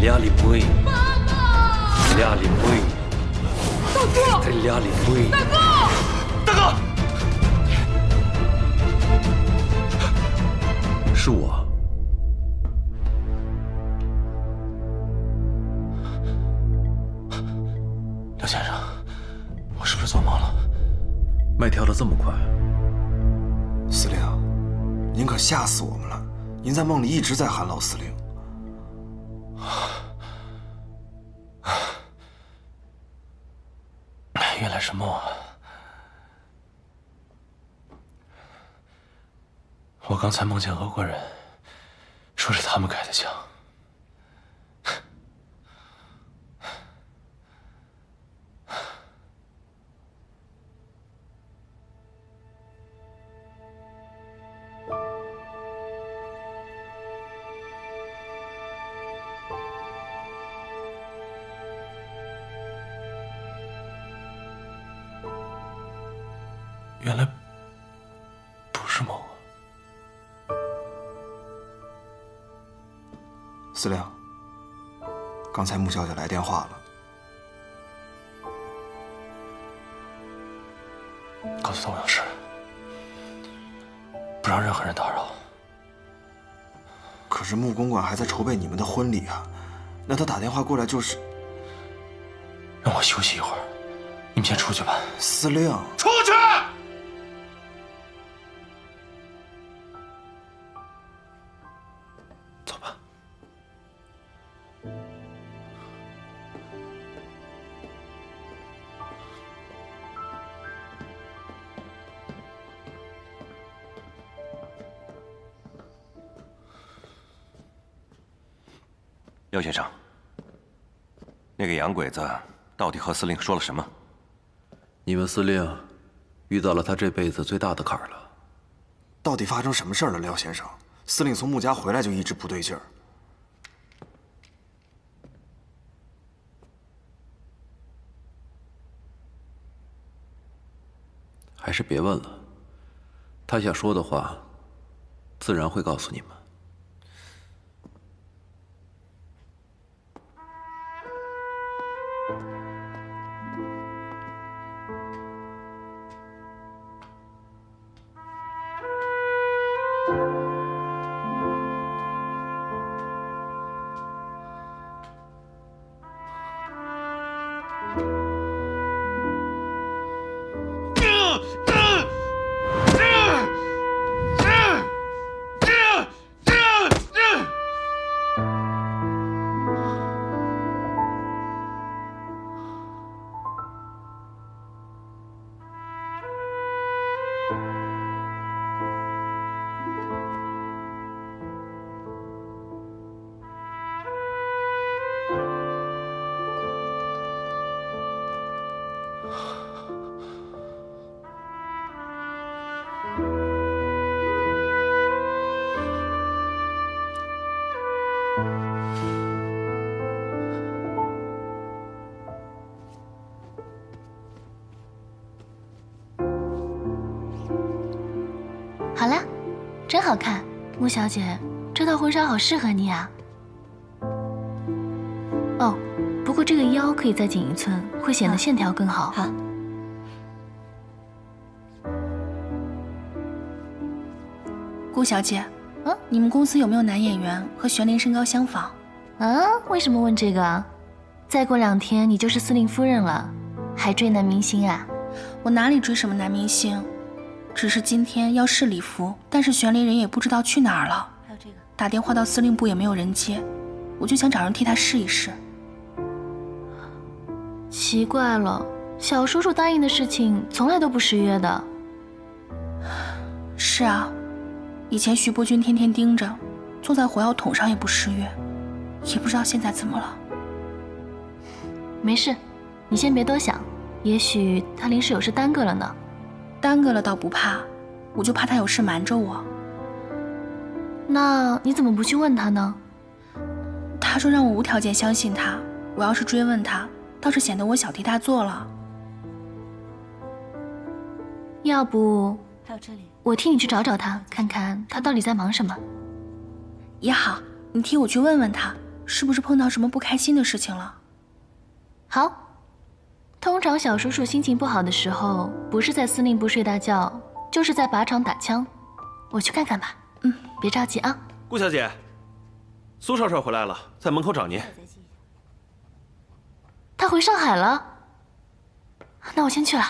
俩里背，爸爸，俩里背，大哥，这俩里背，大哥，大哥，是我。刘先生，我是不是做梦了？脉跳得这么快，司令，您可吓死我们了！您在梦里一直在喊老司令。原来是梦啊！我刚才梦见俄国人，说是他们开的枪。原来不是梦啊！司令，刚才穆小姐来电话了，告诉她我有事，不让任何人打扰。可是穆公馆还在筹备你们的婚礼啊，那他打电话过来就是……让我休息一会儿，你们先出去吧。司令，出去！走吧。廖先生，那个洋鬼子到底和司令说了什么？你们司令遇到了他这辈子最大的坎儿了。到底发生什么事儿了，廖先生？司令从穆家回来就一直不对劲儿。还是别问了，他想说的话，自然会告诉你们。好了，真好看，穆小姐，这套婚纱好适合你啊。哦，不过这个腰可以再紧1寸，会显得线条更好。好。顾小姐，你们公司有没有男演员和玄灵身高相仿？为什么问这个啊？再过2天你就是司令夫人了，还追男明星啊？我哪里追什么男明星？只是今天要试礼服，但是玄灵人也不知道去哪儿了。还有这个，打电话到司令部也没有人接，我就想找人替他试一试。奇怪了，小叔叔答应的事情从来都不失约的。是啊，以前徐伯君天天盯着，坐在火药桶上也不失约，也不知道现在怎么了。没事，你先别多想，也许他临时有事耽搁了呢。耽搁了倒不怕，我就怕他有事瞒着我。那你怎么不去问他呢？他说让我无条件相信他，我要是追问他，倒是显得我小题大做了。要不，还有这里，我替你去找找他，看看他到底在忙什么。也好，你替我去问问他，是不是碰到什么不开心的事情了？好。通常小叔叔心情不好的时候，不是在司令部睡大觉，就是在靶场打枪。我去看看吧。别着急啊。顾小姐，苏少帅回来了，在门口找您。他回上海了？那我先去了。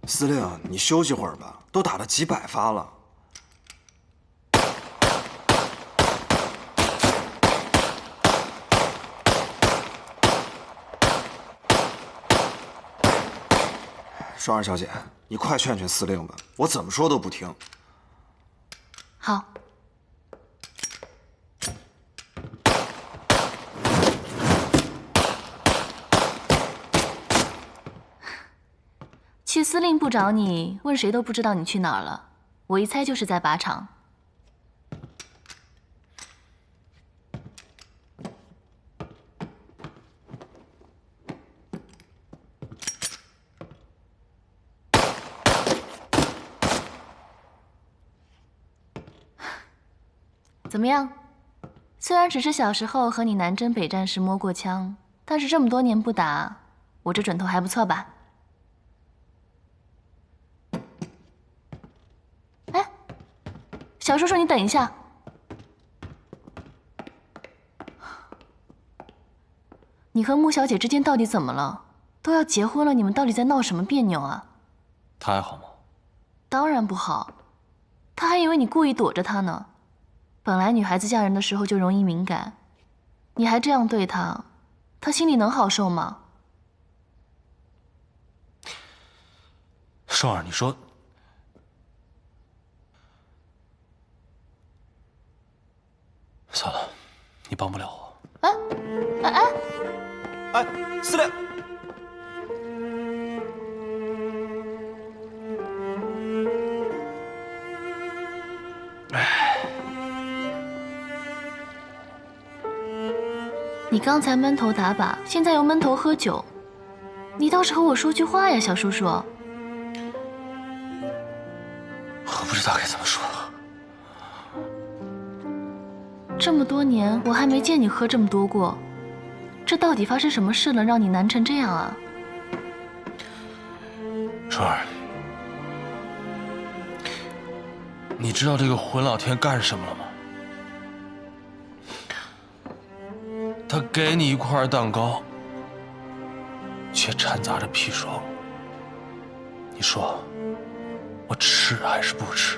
司令，你休息会儿吧，都打了几百发了。双儿小姐，你快劝劝司令吧，我怎么说都不听。好。去司令部找你，问谁都不知道你去哪儿了。我一猜就是在靶场。怎么样？虽然只是小时候和你南征北战时摸过枪，但是这么多年不打，我这准头还不错吧？哎，小叔叔，你等一下。你和穆小姐之间到底怎么了？都要结婚了，你们到底在闹什么别扭啊？她还好吗？当然不好，她还以为你故意躲着她呢。本来女孩子嫁人的时候就容易敏感，你还这样对她，她心里能好受吗？双儿，你说，算了，你帮不了我。哎，司令。你刚才闷头打靶，现在又闷头喝酒，你倒是和我说句话呀，小叔叔。我不知道该怎么说。这么多年，我还没见你喝这么多过，这到底发生什么事了，让你难成这样啊？双儿，你知道这个混老天干什么了吗？他给你一块蛋糕，却掺杂着砒霜。你说，我吃还是不吃？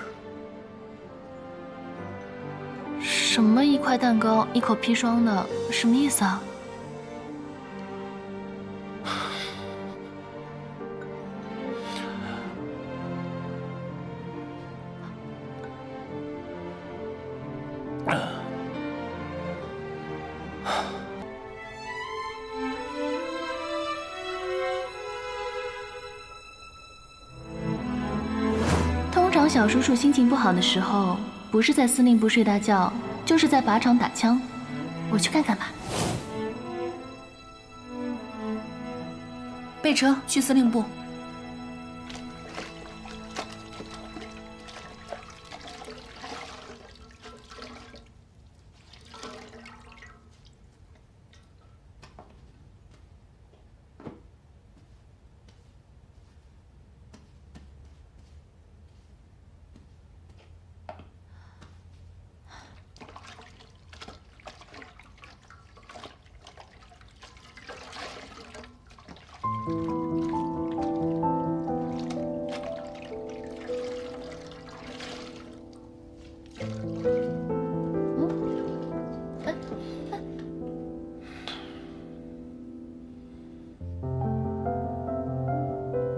什么一块蛋糕一口砒霜的，什么意思啊？通常小叔叔心情不好的时候，不是在司令部睡大觉，就是在靶场打枪。我去看看吧。备车去司令部。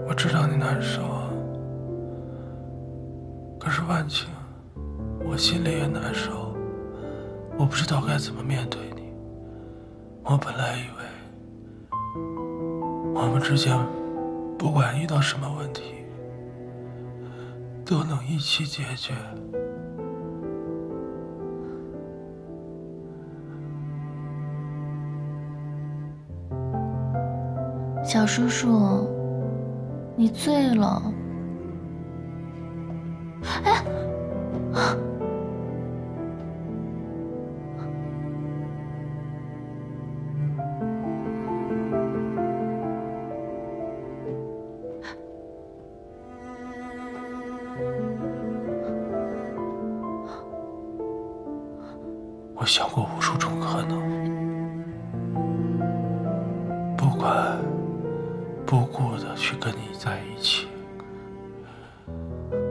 我知道你难受啊，可是万晴，我心里也难受，我不知道该怎么面对你。我本来以为我们之间不管遇到什么问题，都能一起解决。小叔叔，你醉了。哎，我想过无数种可能，不管不顾的去跟你在一起，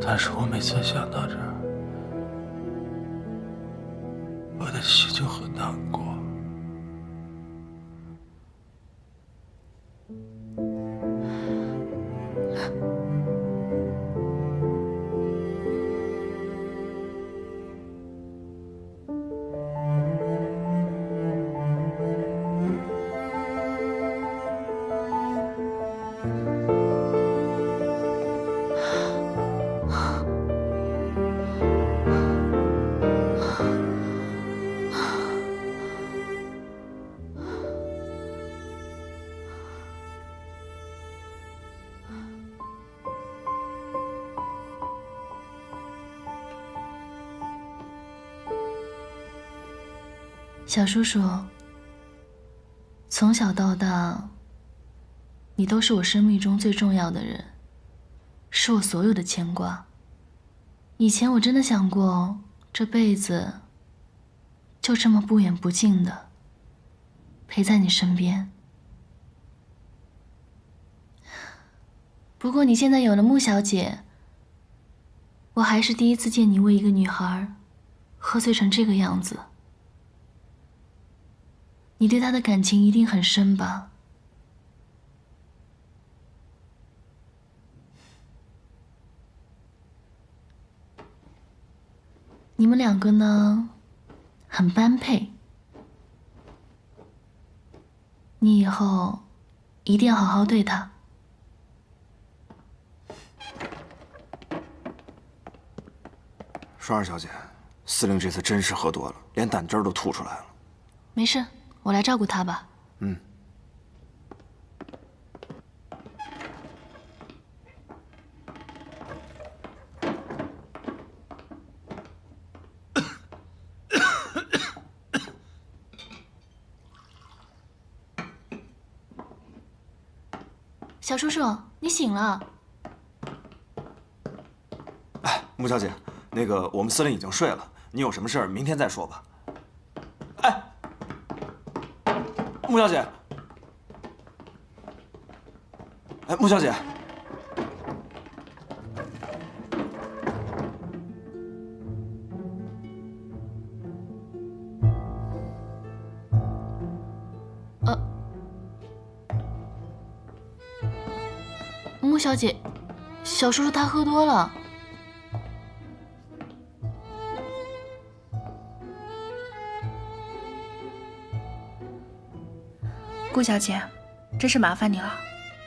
但是我每次想到这儿，我的心就很难过。小叔叔，从小到大，你都是我生命中最重要的人，是我所有的牵挂。以前我真的想过，这辈子就这么不远不近的陪在你身边。不过你现在有了穆小姐，我还是第一次见你为一个女孩喝醉成这个样子。你对她的感情一定很深吧？你们两个呢，很般配。你以后一定要好好对她。双儿小姐，司令这次真是喝多了，连胆汁儿都吐出来了。没事，我来照顾她吧。嗯。小叔叔，你醒了。哎，穆小姐，那个我们司令已经睡了，你有什么事儿明天再说吧。哎，穆小姐，哎，穆小姐，穆小姐，小叔叔他喝多了。顾小姐，真是麻烦你了，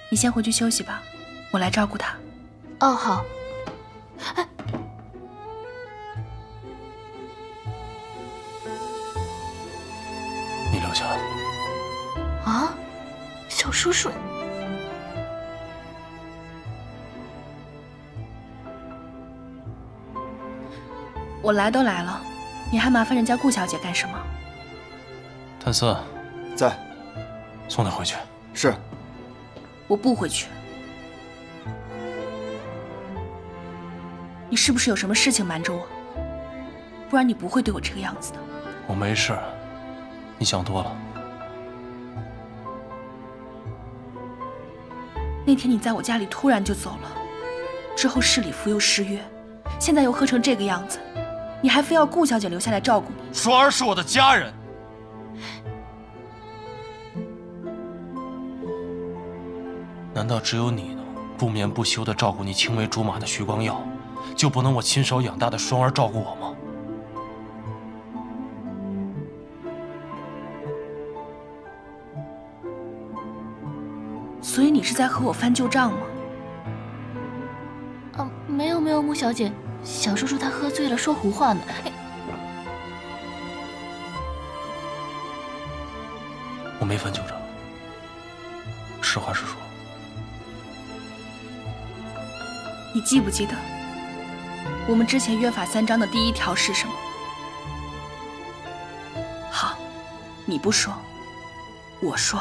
你先回去休息吧，我来照顾他。哦，好。哎，你留下。啊，小叔叔。我来都来了，你还麻烦人家顾小姐干什么？谭四，在。送他回去。是。我不回去。你是不是有什么事情瞒着我？不然你不会对我这个样子的。我没事，你想多了。那天你在我家里突然就走了，之后市里服又失约，现在又喝成这个样子，你还非要顾小姐留下来照顾你。双儿是我的家人。难道只有你能不眠不休地照顾你青梅竹马的徐光耀，就不能我亲手养大的双儿照顾我吗？所以你是在和我翻旧账吗？没有没有，穆小姐，小叔叔他喝醉了，说胡话呢。哎，我没翻旧账，实话实说。你记不记得我们之前约法3章的第1条是什么？好，你不说，我说。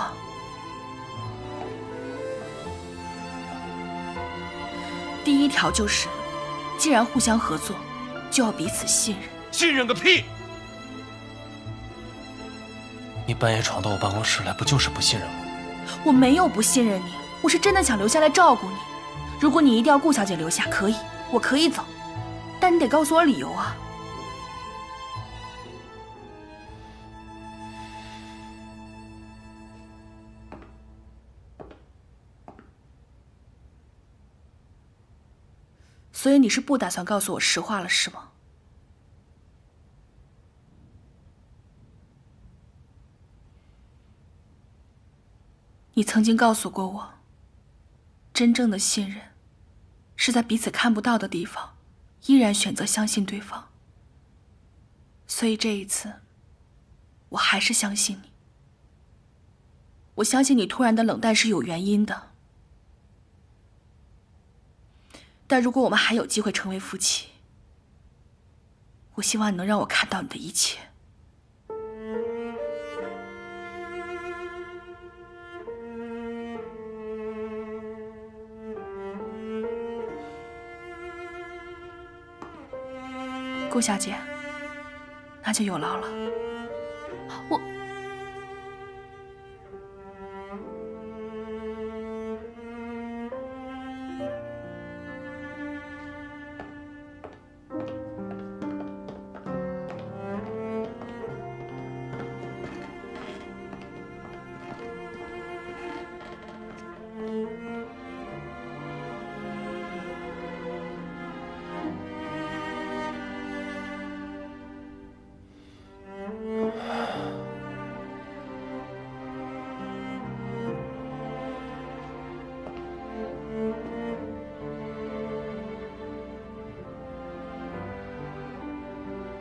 第1条就是，既然互相合作，就要彼此信任。信任个屁！你半夜闯到我办公室来，不就是不信任我？我没有不信任你，我是真的想留下来照顾你。如果你一定要顾小姐留下，可以，我可以走，但你得告诉我理由啊。所以你是不打算告诉我实话了，是吗？你曾经告诉过我，真正的信任是在彼此看不到的地方，依然选择相信对方。所以这一次，我还是相信你。我相信你突然的冷淡是有原因的。但如果我们还有机会成为夫妻，我希望你能让我看到你的一切。顾小姐，那就有劳了。我。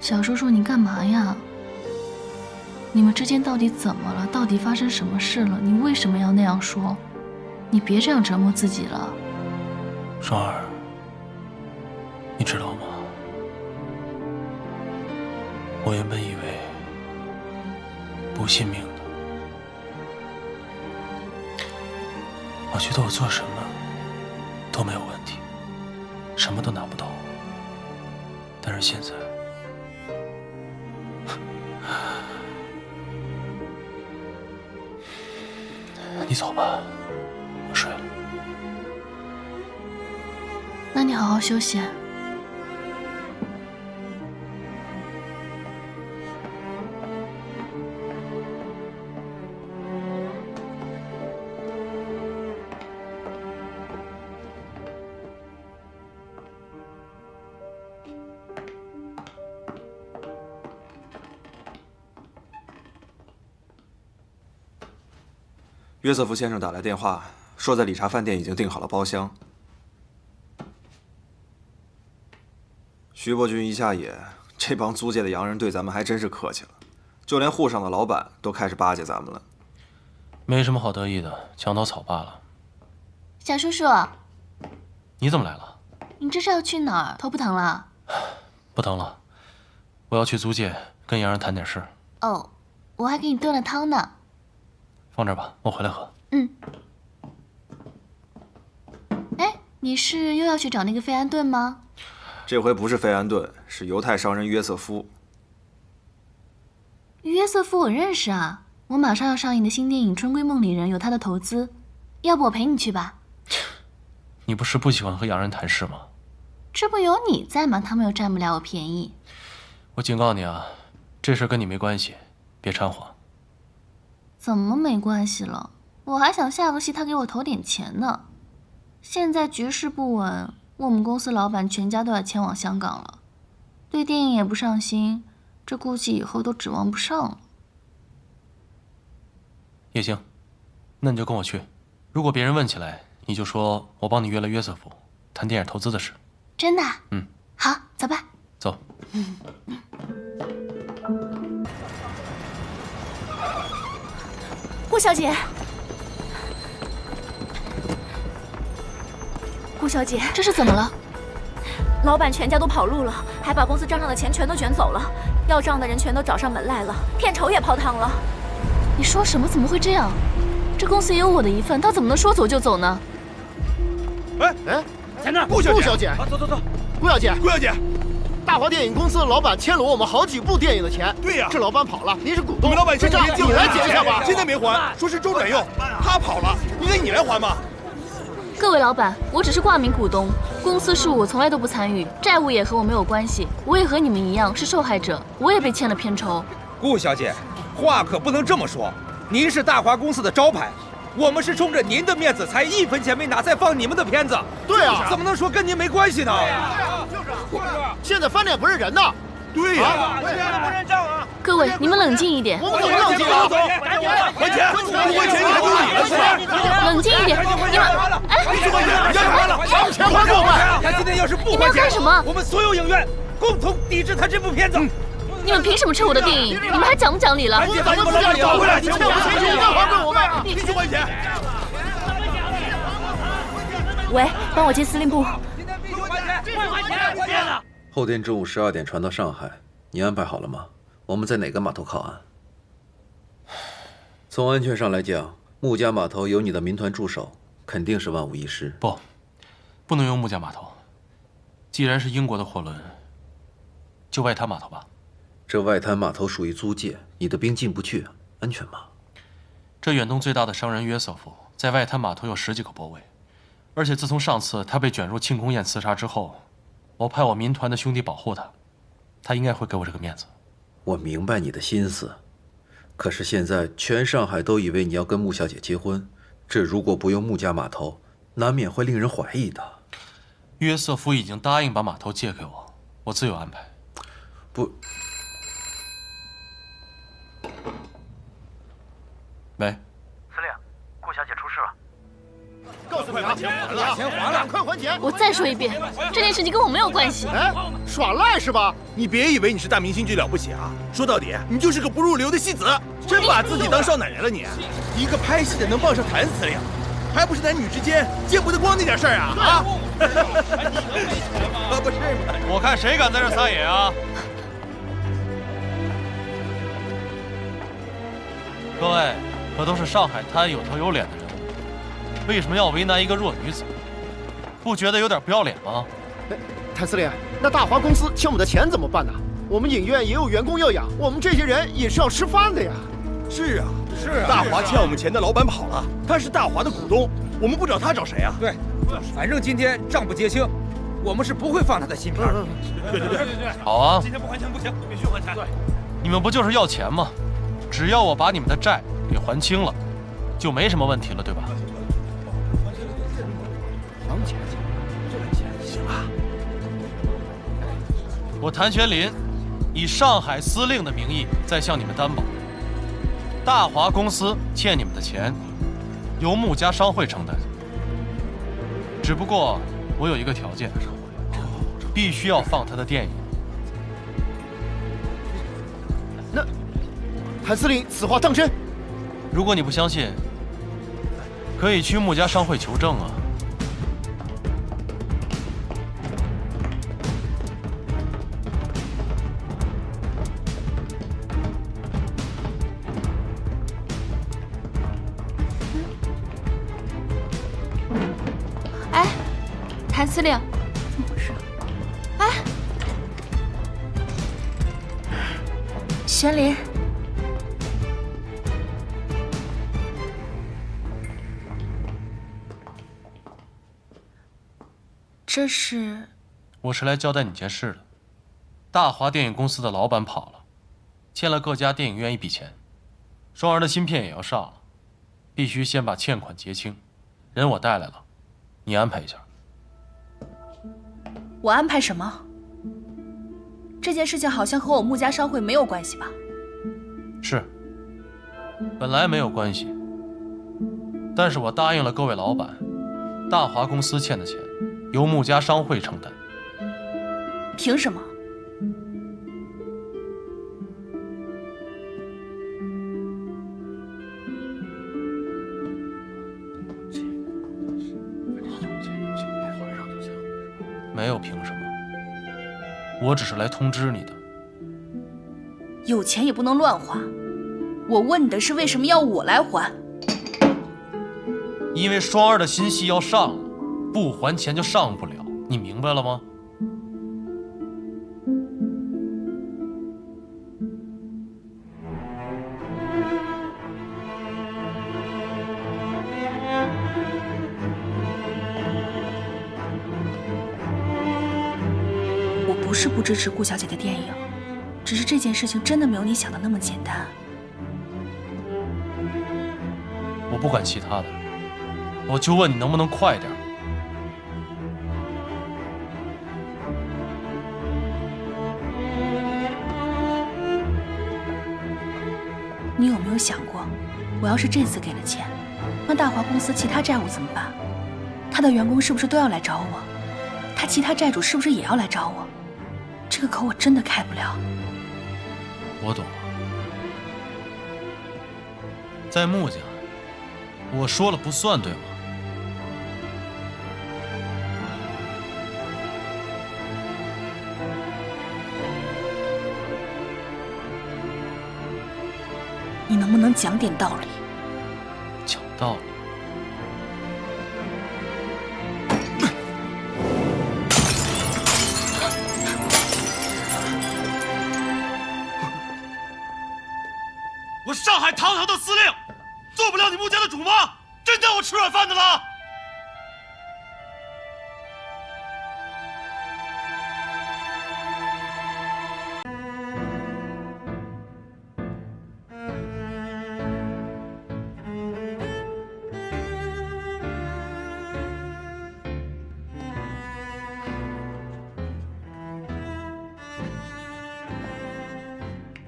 小叔叔，你干嘛呀？你们之间到底怎么了？到底发生什么事了？你为什么要那样说？你别这样折磨自己了。双儿，你知道吗？我原本以为不信命的，我觉得我做什么都没有问题，什么都难不倒我。但是现在，你走吧，我睡了。那你好好休息。约瑟夫先生打来电话，说在理查饭店已经订好了包厢。徐伯君一下野，这帮租界的洋人对咱们还真是客气了，就连沪上的老板都开始巴结咱们了。没什么好得意的，墙头草罢了。小叔叔，你怎么来了？你这是要去哪儿？头不疼了？不疼了，我要去租界跟洋人谈点事。哦，我还给你炖了汤呢。放这儿吧，我回来喝。嗯。哎，你是又要去找那个费安顿吗？这回不是费安顿，是犹太商人约瑟夫。约瑟夫我认识啊，我马上要上映的新电影《春闺梦里人》有他的投资，要不我陪你去吧？你不是不喜欢和洋人谈事吗？这不有你在吗？他们又占不了我便宜。我警告你啊，这事跟你没关系，别掺和。怎么没关系了？我还想下部戏他给我投点钱呢。现在局势不稳，我们公司老板全家都要迁往香港了，对电影也不上心，这估计以后都指望不上了。也行，那你就跟我去。如果别人问起来，你就说我帮你约了约瑟夫，谈电影投资的事。真的？嗯。好，走吧。走。顾小姐，顾小姐，这是怎么了？老板全家都跑路了，还把公司账上的钱全都卷走了，要账的人全都找上门来了，片酬也泡汤了。你说什么？怎么会这样？这公司也有我的一份，他怎么能说走就走呢？哎，在那儿，顾小姐，走。顾小姐，大华电影公司的老板欠了我们好几部电影的钱。对呀，这老板跑了，您是股东，你们老板欠钱，你来结一下吧。现在没还，说是周转用，他跑了，你来还吗？各位老板，我只是挂名股东，公司事务我从来都不参与，债务也和我没有关系，我也和你们一样是受害者，我也被欠了片酬。顾小姐，话可不能这么说，您是大华公司的招牌，我们是冲着您的面子才1分钱没拿，再放你们的片子。对啊，怎么能说跟您没关系呢？现在翻脸不认人呢。对呀，不认账啊！各位，你们冷静一点。我们怎么冷静啊？还钱，不还钱你还丢脸了是吧？冷静一点，你们，哎，你还了，把钱还给我们！他今天要是不你们要干什么？我们所有影院共同抵制他这部片子。你们凭什么撤我的电影？你们还讲不讲理了？我们怎么不讲理？找回来，欠我们钱一定还给我们！必须还钱！喂，帮我进司令部。后天中午12点传到上海，你安排好了吗？我们在哪个码头靠岸？从安全上来讲，木家码头有你的民团驻守，肯定是万无一失。不能用木家码头。既然是英国的货轮，就外滩码头吧。这外滩码头属于租界，你的兵进不去，安全吗？这远东最大的商人约瑟夫在外滩码头有10几个泊位，而且自从上次他被卷入庆功宴刺杀之后，我派我民团的兄弟保护他，他应该会给我这个面子。我明白你的心思，可是现在全上海都以为你要跟穆小姐结婚，这如果不用穆家码头，难免会令人怀疑的。约瑟夫已经答应把码头借给我，我自有安排。不。喂，司令，顾小姐出事了。告诉你啊，钱还了，赶快还钱！我再说一遍，这件事情跟我没有关系。哎，耍赖是吧？你别以为你是大明星就了不起啊！说到底，你就是个不入流的戏子，真把自己当少奶奶了你！一个拍戏的能傍上谭司令，还不是男女之间见不得光那点事儿啊！啊！不是吗？我看谁敢在这撒野啊！各位，可都是上海滩有头有脸的人，为什么要为难一个弱女子？不觉得有点不要脸吗？谭司令，那大华公司欠我们的钱怎么办呢？我们影院也有员工要养，我们这些人也是要吃饭的呀。是啊，大华欠我们钱的老板跑了，他是大华的股东，我们不找他找谁啊？对，反正今天账不结清，我们是不会放他的芯片的。对。好啊，今天不还钱不行，必须还钱。对，你们不就是要钱吗？只要我把你们的债给还清了，就没什么问题了，对吧？还钱，行了。我谭玄林以上海司令的名义在向你们担保，大华公司欠你们的钱由穆家商会承担。只不过我有一个条件，必须要放他的电影。那谭司令此话当真？如果你不相信，可以去穆家商会求证啊。哎，谭司令，怎么回事？哎，玄林。这是，我是来交代你件事的。大华电影公司的老板跑了，欠了各家电影院一笔钱，双儿的新片也要上了，必须先把欠款结清。人我带来了，你安排一下。我安排什么？这件事情好像和我穆家商会没有关系吧？是，本来没有关系，但是我答应了各位老板，大华公司欠的钱由穆家商会承担。凭什么？没有凭什么，我只是来通知你的。有钱也不能乱花，我问的是为什么要我来还？因为双儿的新戏要上了，不还钱就上不了，你明白了吗？我不是不支持顾小姐的电影，只是这件事情真的没有你想的那么简单。我不管其他的，我就问你能不能快点。你有没有想过，我要是这次给了钱，那大华公司其他债务怎么办？他的员工是不是都要来找我？他其他债主是不是也要来找我？这个口我真的开不了。我懂了，在穆家，我说了不算，对吗？你能不能讲点道理？讲道理。我上海堂堂的司令，做不了你穆家的主吗？真当我吃软饭的了？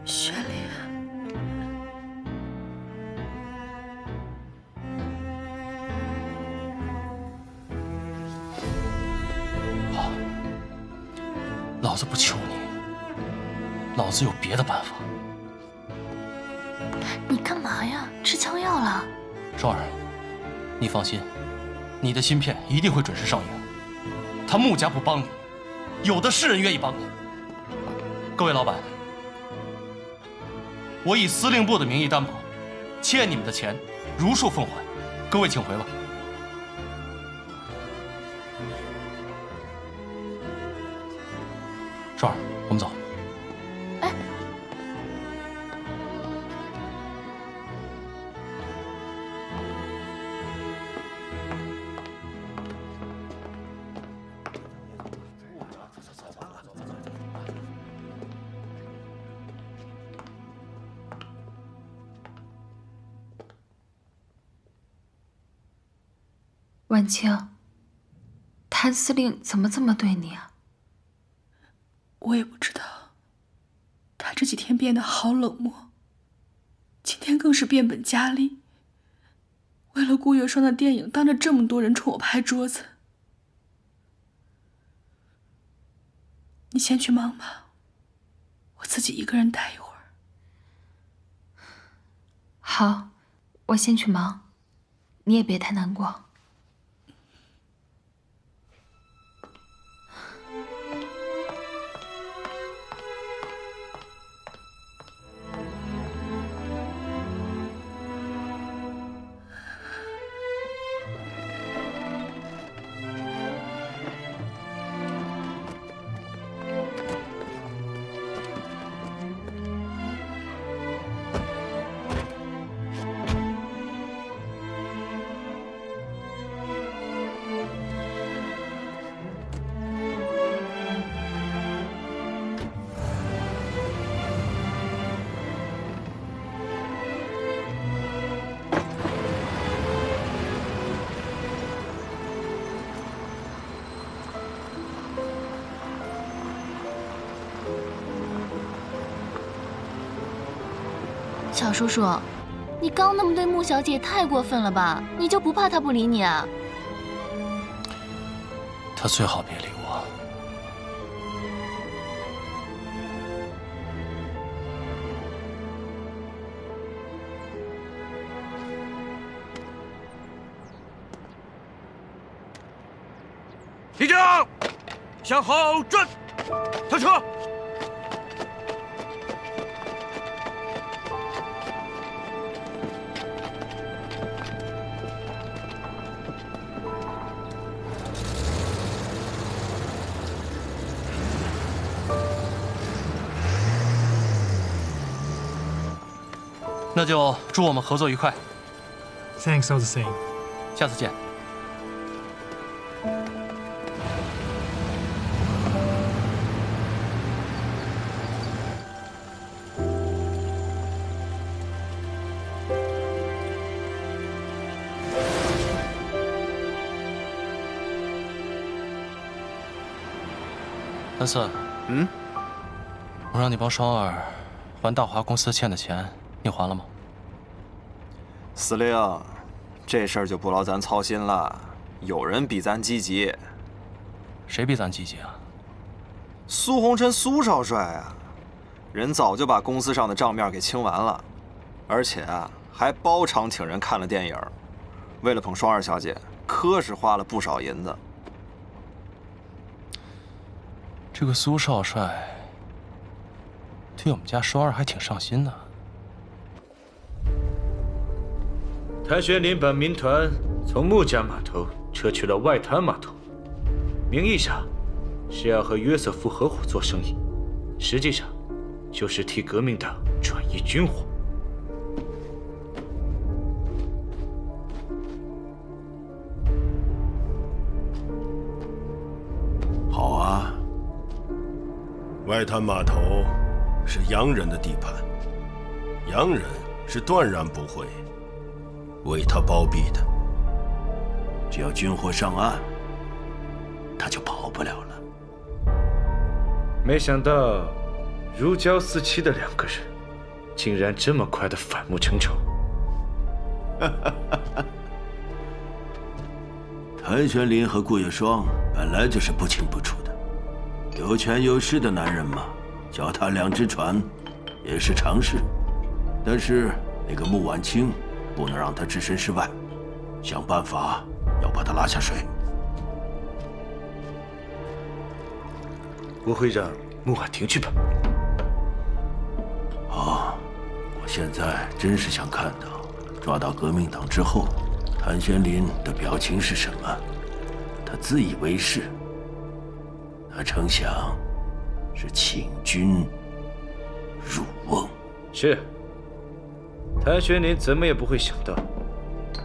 雪莲，好，老子不求你，老子有别的办法。你干嘛呀？吃枪药了？双儿，你放心，你的芯片一定会准时上映。他穆家不帮你，有的是人愿意帮你。各位老板，我以司令部的名义担保，欠你们的钱如数奉还。各位请回吧。双儿，我们走。哎，婉清，谭司令怎么这么对你啊？我也不知道，他这几天变得好冷漠，今天更是变本加厉。为了顾月霜的电影，当着这么多人冲我拍桌子。你先去忙吧，我自己一个人待一会儿。好，我先去忙，你也别太难过。小叔叔，你刚那么对穆小姐也太过分了吧？你就不怕她不理你啊？她最好别理我。立正，向后转。上车！那就祝我们合作愉快。Thanks all the same。下次见。谭四，我让你帮双儿还大华公司欠的钱，你还了吗？司令，这事儿就不劳咱操心了，有人比咱积极。谁比咱积极啊？苏红琛苏少帅啊，人早就把公司上的账面给清完了，而且啊还包场请人看了电影，为了捧双儿小姐，可是花了不少银子。这个苏少帅对我们家双儿还挺上心的。谭玄林把民团从木家码头撤去了外滩码头，名义上是要和约瑟夫合伙做生意，实际上就是替革命党转移军火。好啊，外滩码头是洋人的地盘，洋人是断然不会为他包庇的。只要军火上岸，他就跑不了了。没想到如胶似漆的两个人，竟然这么快的反目成仇。谭玄林和顾月霜本来就是不清不楚的，有权有势的男人嘛，脚踏两只船也是常事。但是那个穆婉清不能让他置身事外，想办法要把他拉下水。我会让穆婉婷去吧。好，我现在真是想看到抓到革命党之后，谭玄林的表情是什么。他自以为是，他成想是请君入瓮。是，谭玄林怎么也不会想到，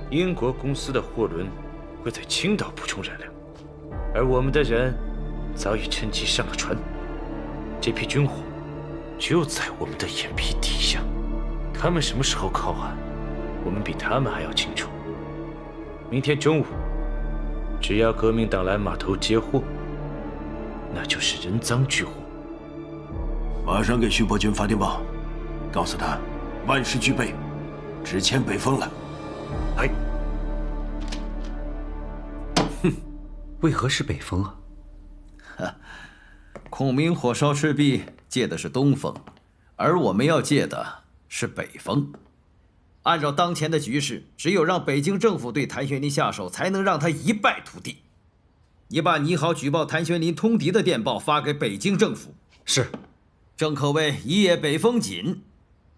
英国公司的货轮会在青岛补充燃料，而我们的人早已趁机上了船。这批军火就在我们的眼皮底下，他们什么时候靠岸，我们比他们还要清楚。明天中午，只要革命党来码头接货，那就是人赃俱获。马上给徐伯钧发电报，告诉他万事俱备，只欠北风了。哎，哼，为何是北风啊？孔明火烧赤壁借的是东风，而我们要借的是北风。按照当前的局势，只有让北京政府对谭玄林下手，才能让他一败涂地。你把拟好举报谭玄林通敌的电报发给北京政府。是。正可谓一夜北风紧，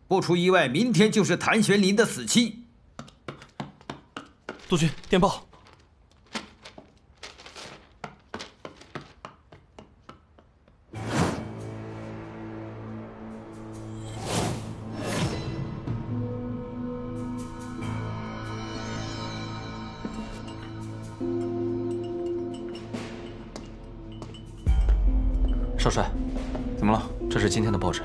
不出意外，明天就是谭玄林的死期。督军，电报。少帅，怎么了？这是今天的报纸。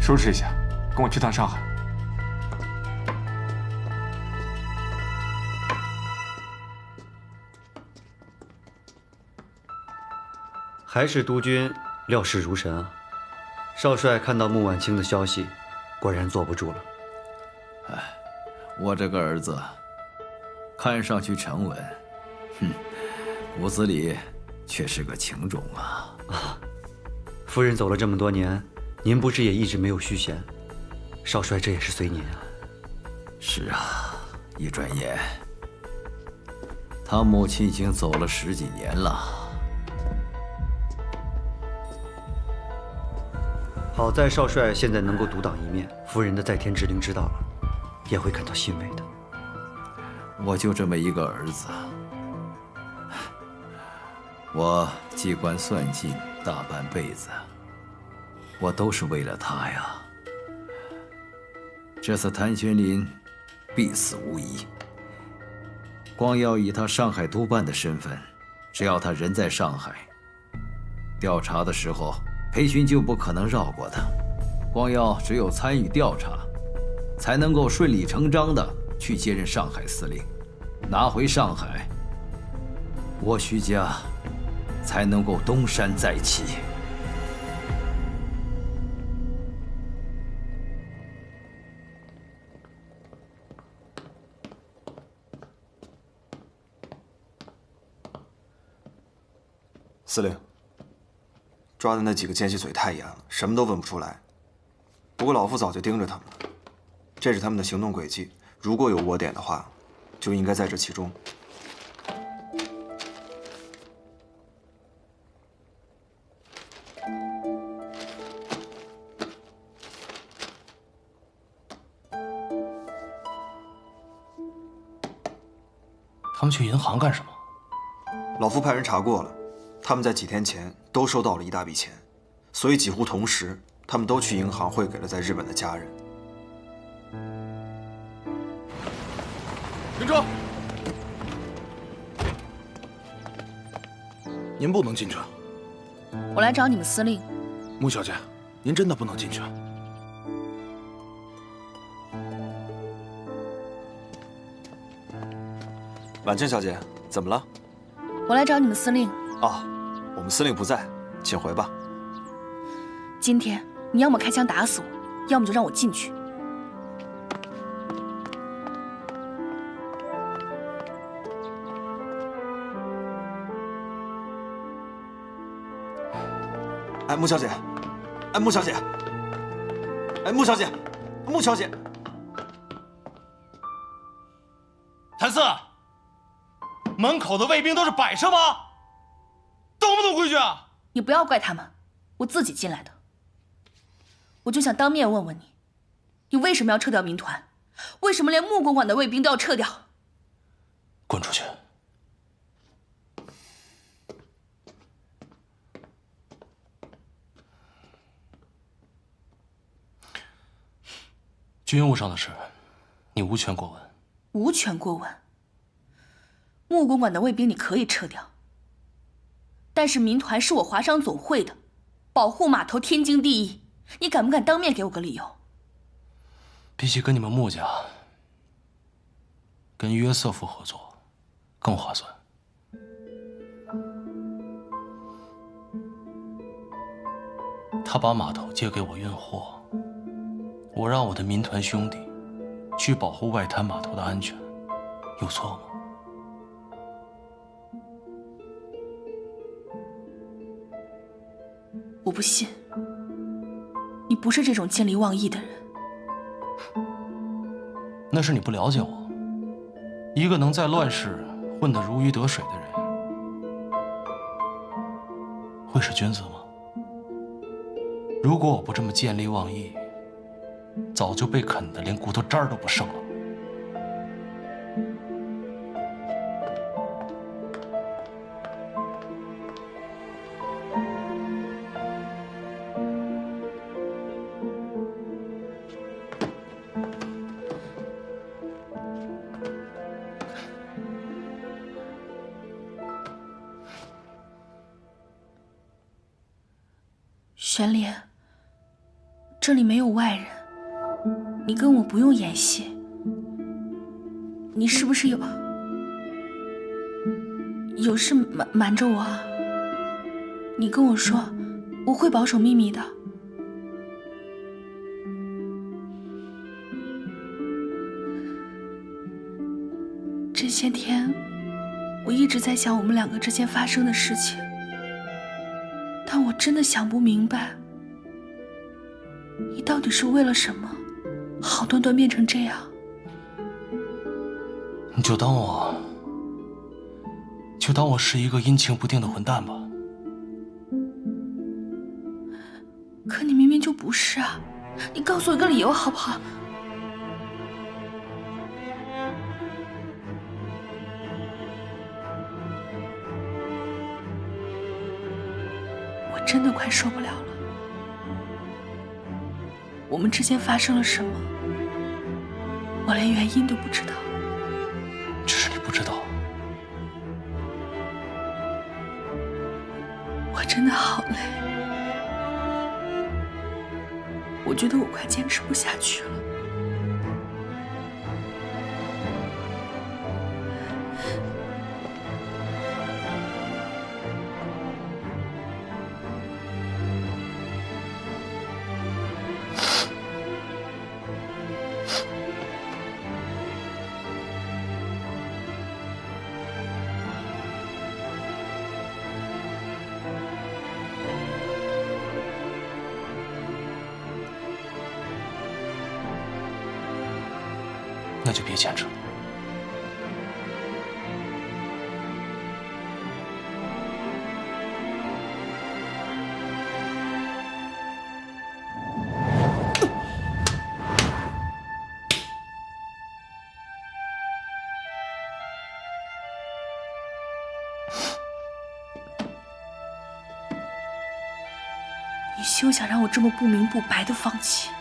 收拾一下，跟我去趟上海。还是督军料事如神啊！少帅看到穆婉清的消息，果然坐不住了。我这个儿子，看上去沉稳，骨子里却是个情种啊！夫人走了这么多年，您不是也一直没有续弦？少帅这也是随您啊。是啊，一转眼，他母亲已经走了10几年了。好在少帅现在能够独当一面，夫人的在天之灵知道了，也会感到欣慰的。我就这么一个儿子，我机关算尽大半辈子，我都是为了他呀。这次谭玄林必死无疑。光耀以他上海督办的身份，只要他人在上海，调查的时候裴勋就不可能绕过他。光耀只有参与调查，才能够顺理成章地去接任上海司令，拿回上海，我徐家才能够东山再起。司令，抓的那几个奸细嘴太严了，什么都问不出来。不过老夫早就盯着他们了，这是他们的行动轨迹，如果有窝点的话，就应该在这其中。他们去银行干什么？老夫派人查过了，他们在几天前都收到了一大笔钱，所以几乎同时，他们都去银行汇给了在日本的家人。停车！您不能进去。我来找你们司令。穆小姐，您真的不能进去。婉清小姐，怎么了？我来找你们司令。哦，我们司令不在，请回吧。今天你要么开枪打死我，要么就让我进去。哎，穆小姐，哎，穆小姐，哎，穆小姐，穆小姐，谭四，门口的卫兵都是摆设吗？懂不懂规矩啊？你不要怪他们，我自己进来的。我就想当面问问你，你为什么要撤掉民团？为什么连穆公馆的卫兵都要撤掉？滚出去！军务上的事，你无权过问。无权过问。穆公馆的卫兵你可以撤掉，但是民团是我华商总会的，保护码头天经地义。你敢不敢当面给我个理由？比起跟你们穆家，跟约瑟夫合作更划算。他把码头借给我运货，我让我的民团兄弟去保护外滩码头的安全，有错吗？我不信，你不是这种见利忘义的人。那是你不了解我。一个能在乱世混得如鱼得水的人，会是君子吗？如果我不这么见利忘义，早就被啃得连骨头渣儿都不剩了。玄林，这里没有外人，你跟我不用演戏。你是不是有事瞒着我啊？你跟我说，我会保守秘密的。些天，我一直在想我们两个之间发生的事情，但我真的想不明白，你到底是为了什么，好端端变成这样？你就当我是一个阴晴不定的混蛋吧。可你明明就不是啊！你告诉我一个理由好不好？我真的快受不了了。我们之间发生了什么，我连原因都不知道。只是你不知道。我真的好累，我觉得我快坚持不下去了。那就别坚持了。你休想让我这么不明不白的放弃！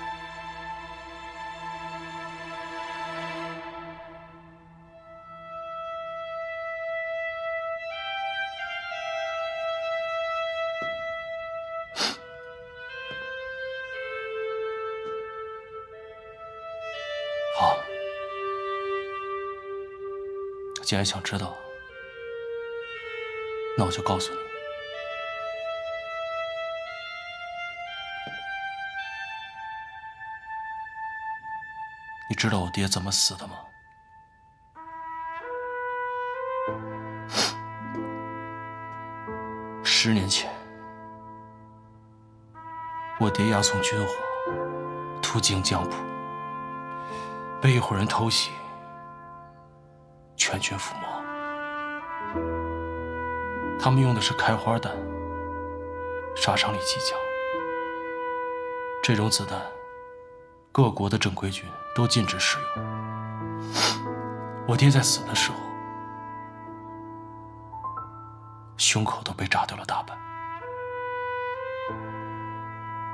好，既然想知道，那我就告诉你。你知道我爹怎么死的吗？10年前，我爹押送军火，途经江浦，被一伙人偷袭，全军覆没。他们用的是开花弹，杀伤力极强。这种子弹，各国的正规军都禁止使用。我爹在死的时候，胸口都被炸掉了大半。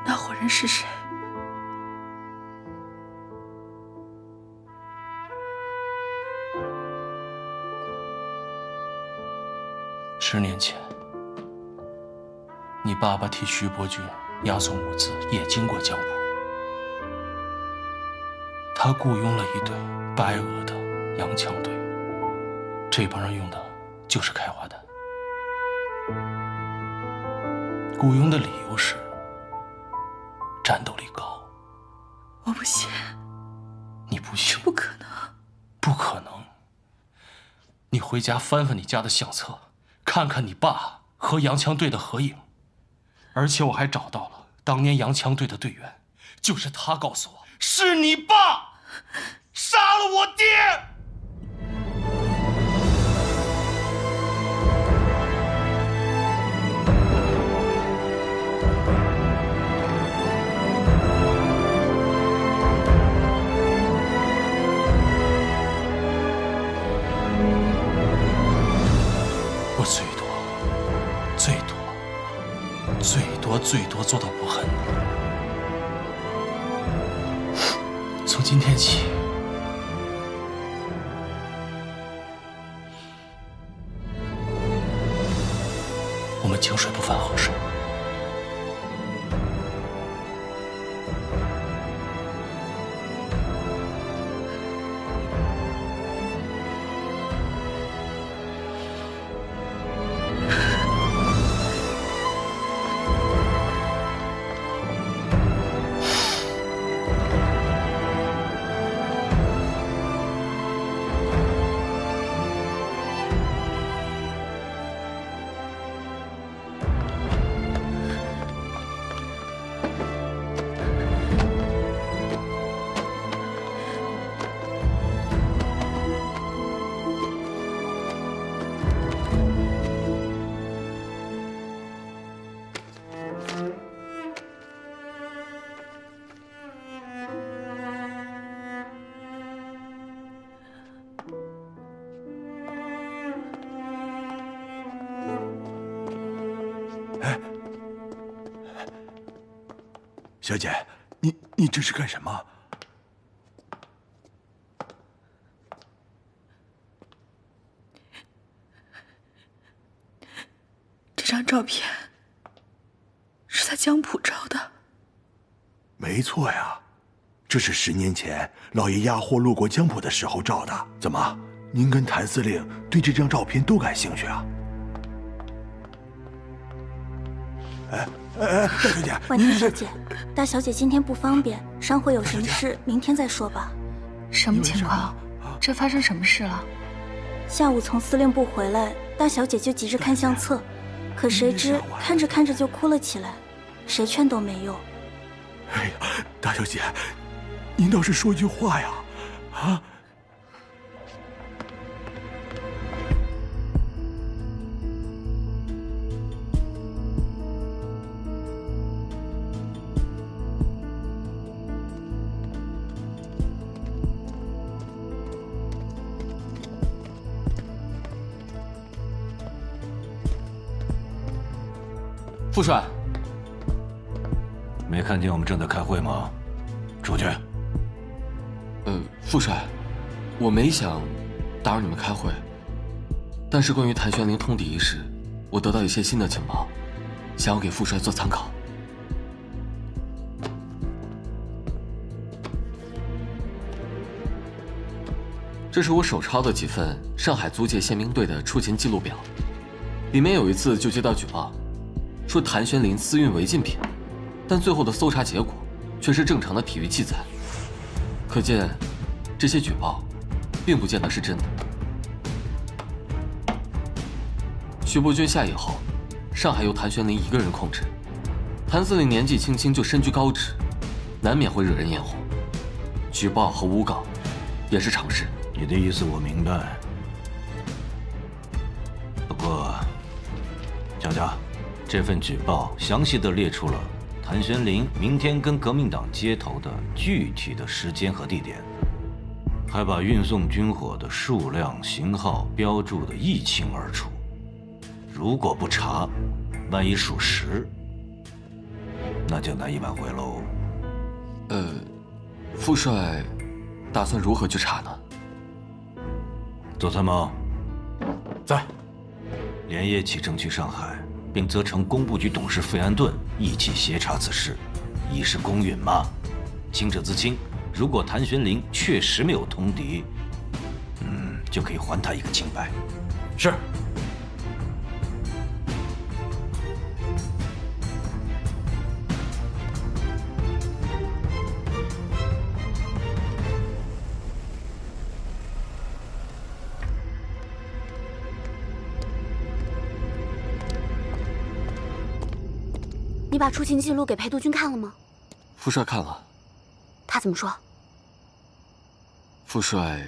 那伙人是谁？10年前，你爸爸替徐伯钧押送物资，也经过江浦。他雇佣了一队白俄的洋枪队，这帮人用的就是开花弹。雇佣的理由是战斗力高。我不信。你不信？不可能。不可能。你回家翻翻你家的相册，看看你爸和洋枪队的合影，而且我还找到了当年洋枪队的队员，就是他告诉我，是你爸杀了我爹。我最多做到不恨你。从今天起，我们井水不犯河水。小姐，你这是干什么？这张照片是在江浦照的。没错呀，这是10年前老爷押货路过江浦的时候照的。怎么，您跟谭司令对这张照片都感兴趣啊？大小姐，婉婷小姐，大小姐今天不方便，商会有什么事明天再说吧。什么情况？这发生什么事了？下午从司令部回来，大小姐就急着看相册，可谁知看着看着就哭了起来，谁劝都没用。哎呀，大小姐，您倒是说句话呀！啊！副帅，没看见我们正在开会吗？出去。副帅，我没想打扰你们开会，但是关于谭玄灵通敌一事，我得到一些新的情报，想要给副帅做参考。这是我手抄的几份上海租界宪兵队的出勤记录表，里面有一次就接到举报，说谭玄灵私运违禁品，但最后的搜查结果却是正常的体育器材，可见这些举报并不见得是真的。徐伯钧下野后，上海由谭玄灵一个人控制，谭司令年纪轻轻就身居高职，难免会惹人眼红，举报和诬告也是常事。你的意思我明白，不过，佳佳，这份举报详细地列出了谭玄灵明天跟革命党接头的具体的时间和地点，还把运送军火的数量、型号标注得一清二楚。如果不查，万一属实，那就难以挽回喽。副帅打算如何去查呢？左参谋在，连夜启程去上海，并责成工部局董事费安顿一起协查此事，以示公允嘛。清者自清，如果谭玄灵确实没有通敌，就可以还他一个清白。是。你把出勤记录给裴督军看了吗？副帅看了。他怎么说？副帅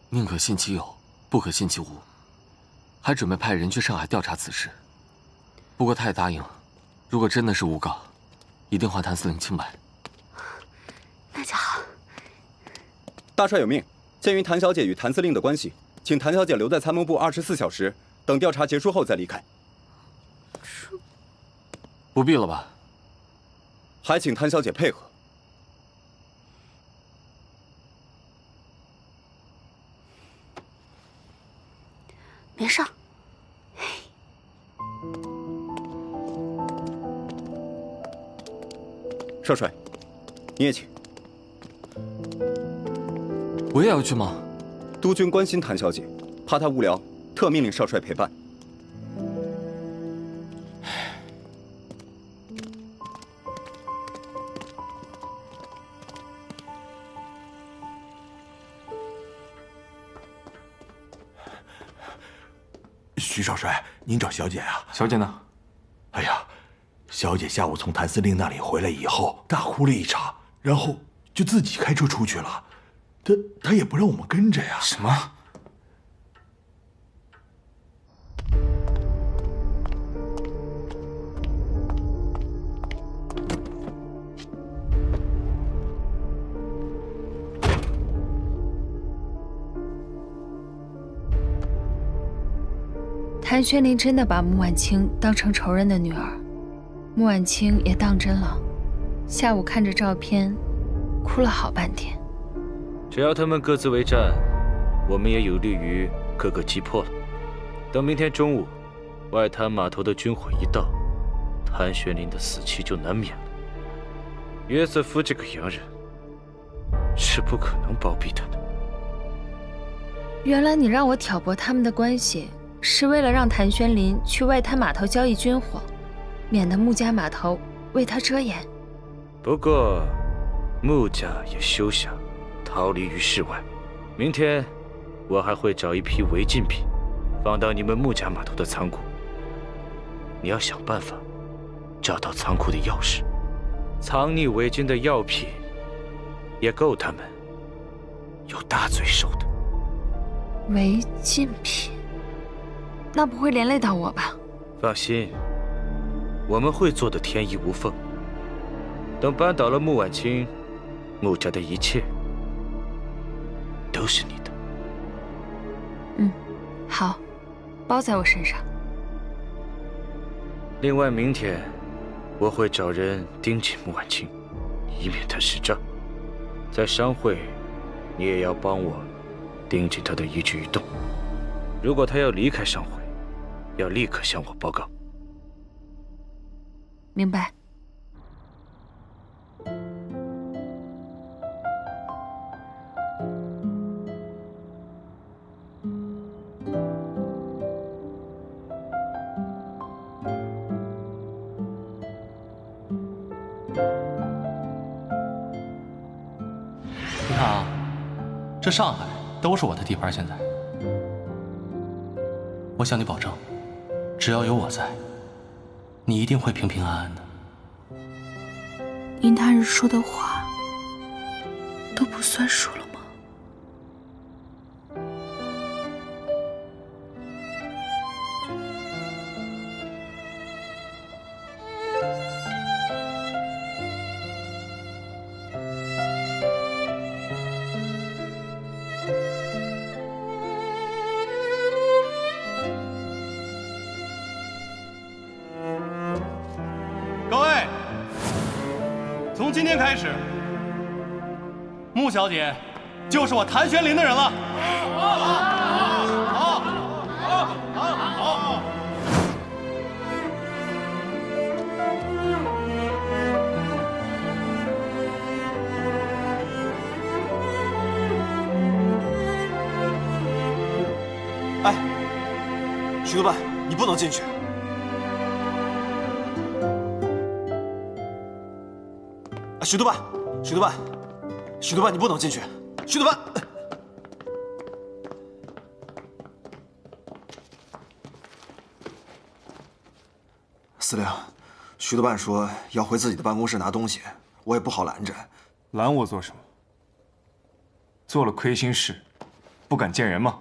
宁可信其有，不可信其无，还准备派人去上海调查此事。不过他也答应了，如果真的是诬告，一定还谭司令清白。那就好。大帅有命，鉴于谭小姐与谭司令的关系，请谭小姐留在参谋部24小时，等调查结束后再离开。不必了吧？还请谭小姐配合。没事。少帅，你也请。我也要去吗？督军关心谭小姐，怕她无聊，特命令少帅陪伴。徐少帅，您找小姐啊？小姐呢？哎呀，小姐下午从谭司令那里回来以后，大哭了一场，然后就自己开车出去了。她也不让我们跟着呀。什么？谭玄灵真的把穆婉清当成仇人的女儿，穆婉清也当真了，下午看着照片，哭了好半天。只要他们各自为战，我们也有利于各个击破了。等明天中午，外滩码头的军火一到，谭玄林的死期就难免了。约瑟夫这个洋人是不可能包庇他的。原来你让我挑拨他们的关系，是为了让谭玄林去外滩码头交易军火，免得穆家码头为他遮掩。不过，穆家也休想逃离于世外。明天，我还会找一批违禁品，放到你们穆家码头的仓库。你要想办法找到仓库的钥匙。藏匿伪军的药品，也够他们有大罪受的。违禁品，那不会连累到我吧？放心，我们会做得天衣无缝。等扳倒了穆婉清，穆家的一切都是你的。嗯，好，包在我身上。另外，明天我会找人盯紧穆婉清，以免他失诈。在商会，你也要帮我盯紧他的一举一动。如果他要离开商会，要立刻向我报告。明白。你看啊，这上海都是我的地盘。现在，我向你保证，只要有我在，你一定会平平安安的。您大人说的话都不算数了吗？各位，从今天开始，穆小姐就是我谭玄林的人了。好。哎，徐督办，你不能进去。许督办，许督办，许督办，你不能进去。许督办，司令，许督办说要回自己的办公室拿东西，我也不好拦着。拦我做什么？做了亏心事，不敢见人吗？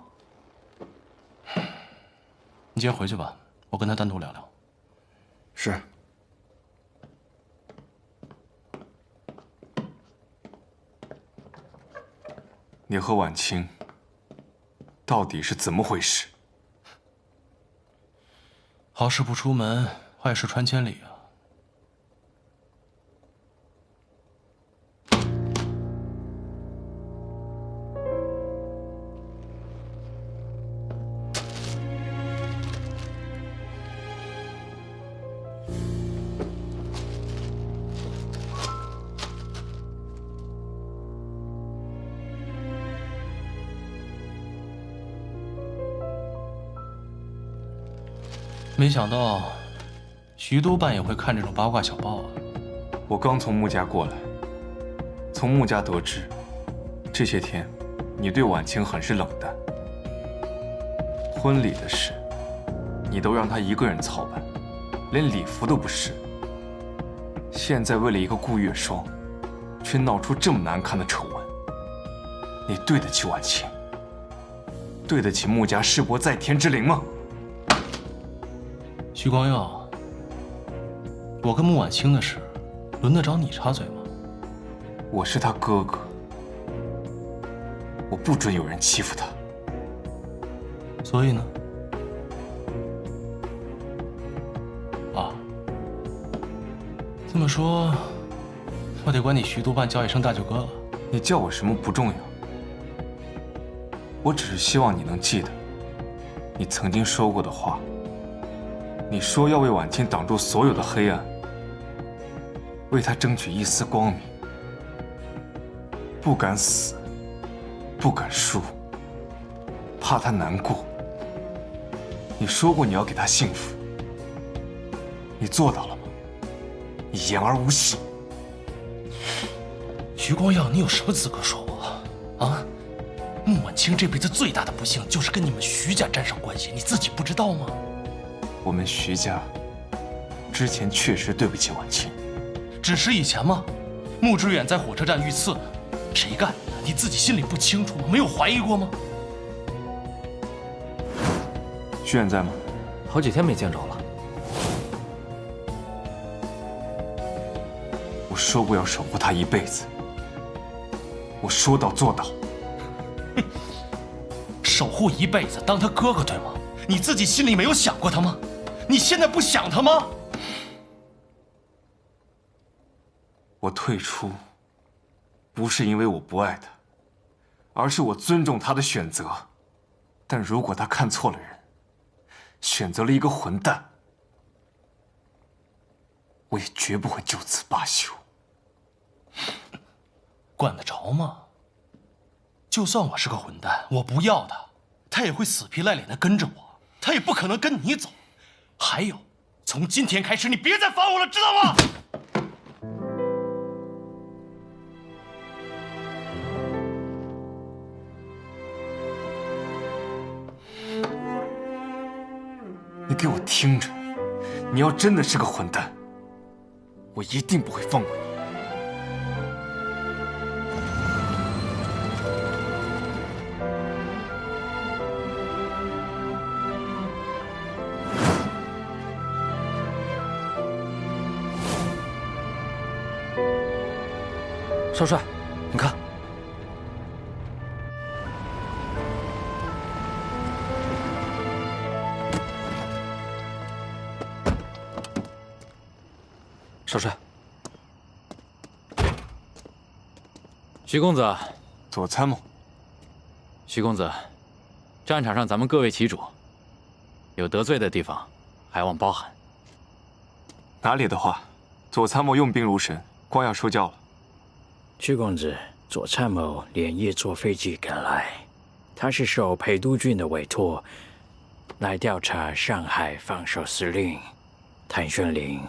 你先回去吧，我跟他单独聊聊。是。你和婉清到底是怎么回事？好事不出门，坏事传千里啊！没想到，徐督办也会看这种八卦小报啊！我刚从穆家过来，从穆家得知，这些天你对婉清很是冷淡。婚礼的事，你都让她一个人操办，连礼服都不是。现在为了一个顾月霜，却闹出这么难看的丑闻，你对得起婉清？对得起穆家世伯在天之灵吗？徐光耀，我跟穆婉清的事，轮得着你插嘴吗？我是他哥哥，我不准有人欺负他。所以呢？啊，这么说，我得管你徐督办叫一声大舅哥了。你叫我什么不重要，我只是希望你能记得你曾经说过的话。你说要为婉清挡住所有的黑暗，为她争取一丝光明，不敢死，不敢输，怕她难过。你说过你要给她幸福，你做到了吗？你言而无信。徐光耀，你有什么资格说我？啊？穆婉清这辈子最大的不幸就是跟你们徐家沾上关系，你自己不知道吗？我们徐家之前确实对不起婉清，只是以前吗？穆志远在火车站遇刺，谁干的？你自己心里不清楚吗？没有怀疑过吗？徐远在吗？好几天没见着了。我说过要守护他一辈子，我说到做到。守护一辈子，当他哥哥对吗？你自己心里没有想过他吗？你现在不想他吗？我退出，不是因为我不爱他，而是我尊重他的选择。但如果他看错了人，选择了一个混蛋，我也绝不会就此罢休。管得着吗？就算我是个混蛋，我不要他，他也会死皮赖脸的跟着我，他也不可能跟你走。还有，从今天开始，你别再烦我了，知道吗？你给我听着，你要真的是个混蛋，我一定不会放过你。少帅，你看，少帅，徐公子，左参谋。徐公子，战场上咱们各为其主，有得罪的地方，还望包涵。哪里的话，左参谋用兵如神，光要受教了。徐公子，左参谋连夜坐飞机赶来，他是受裴督军的委托，来调查上海防守司令谭玄龄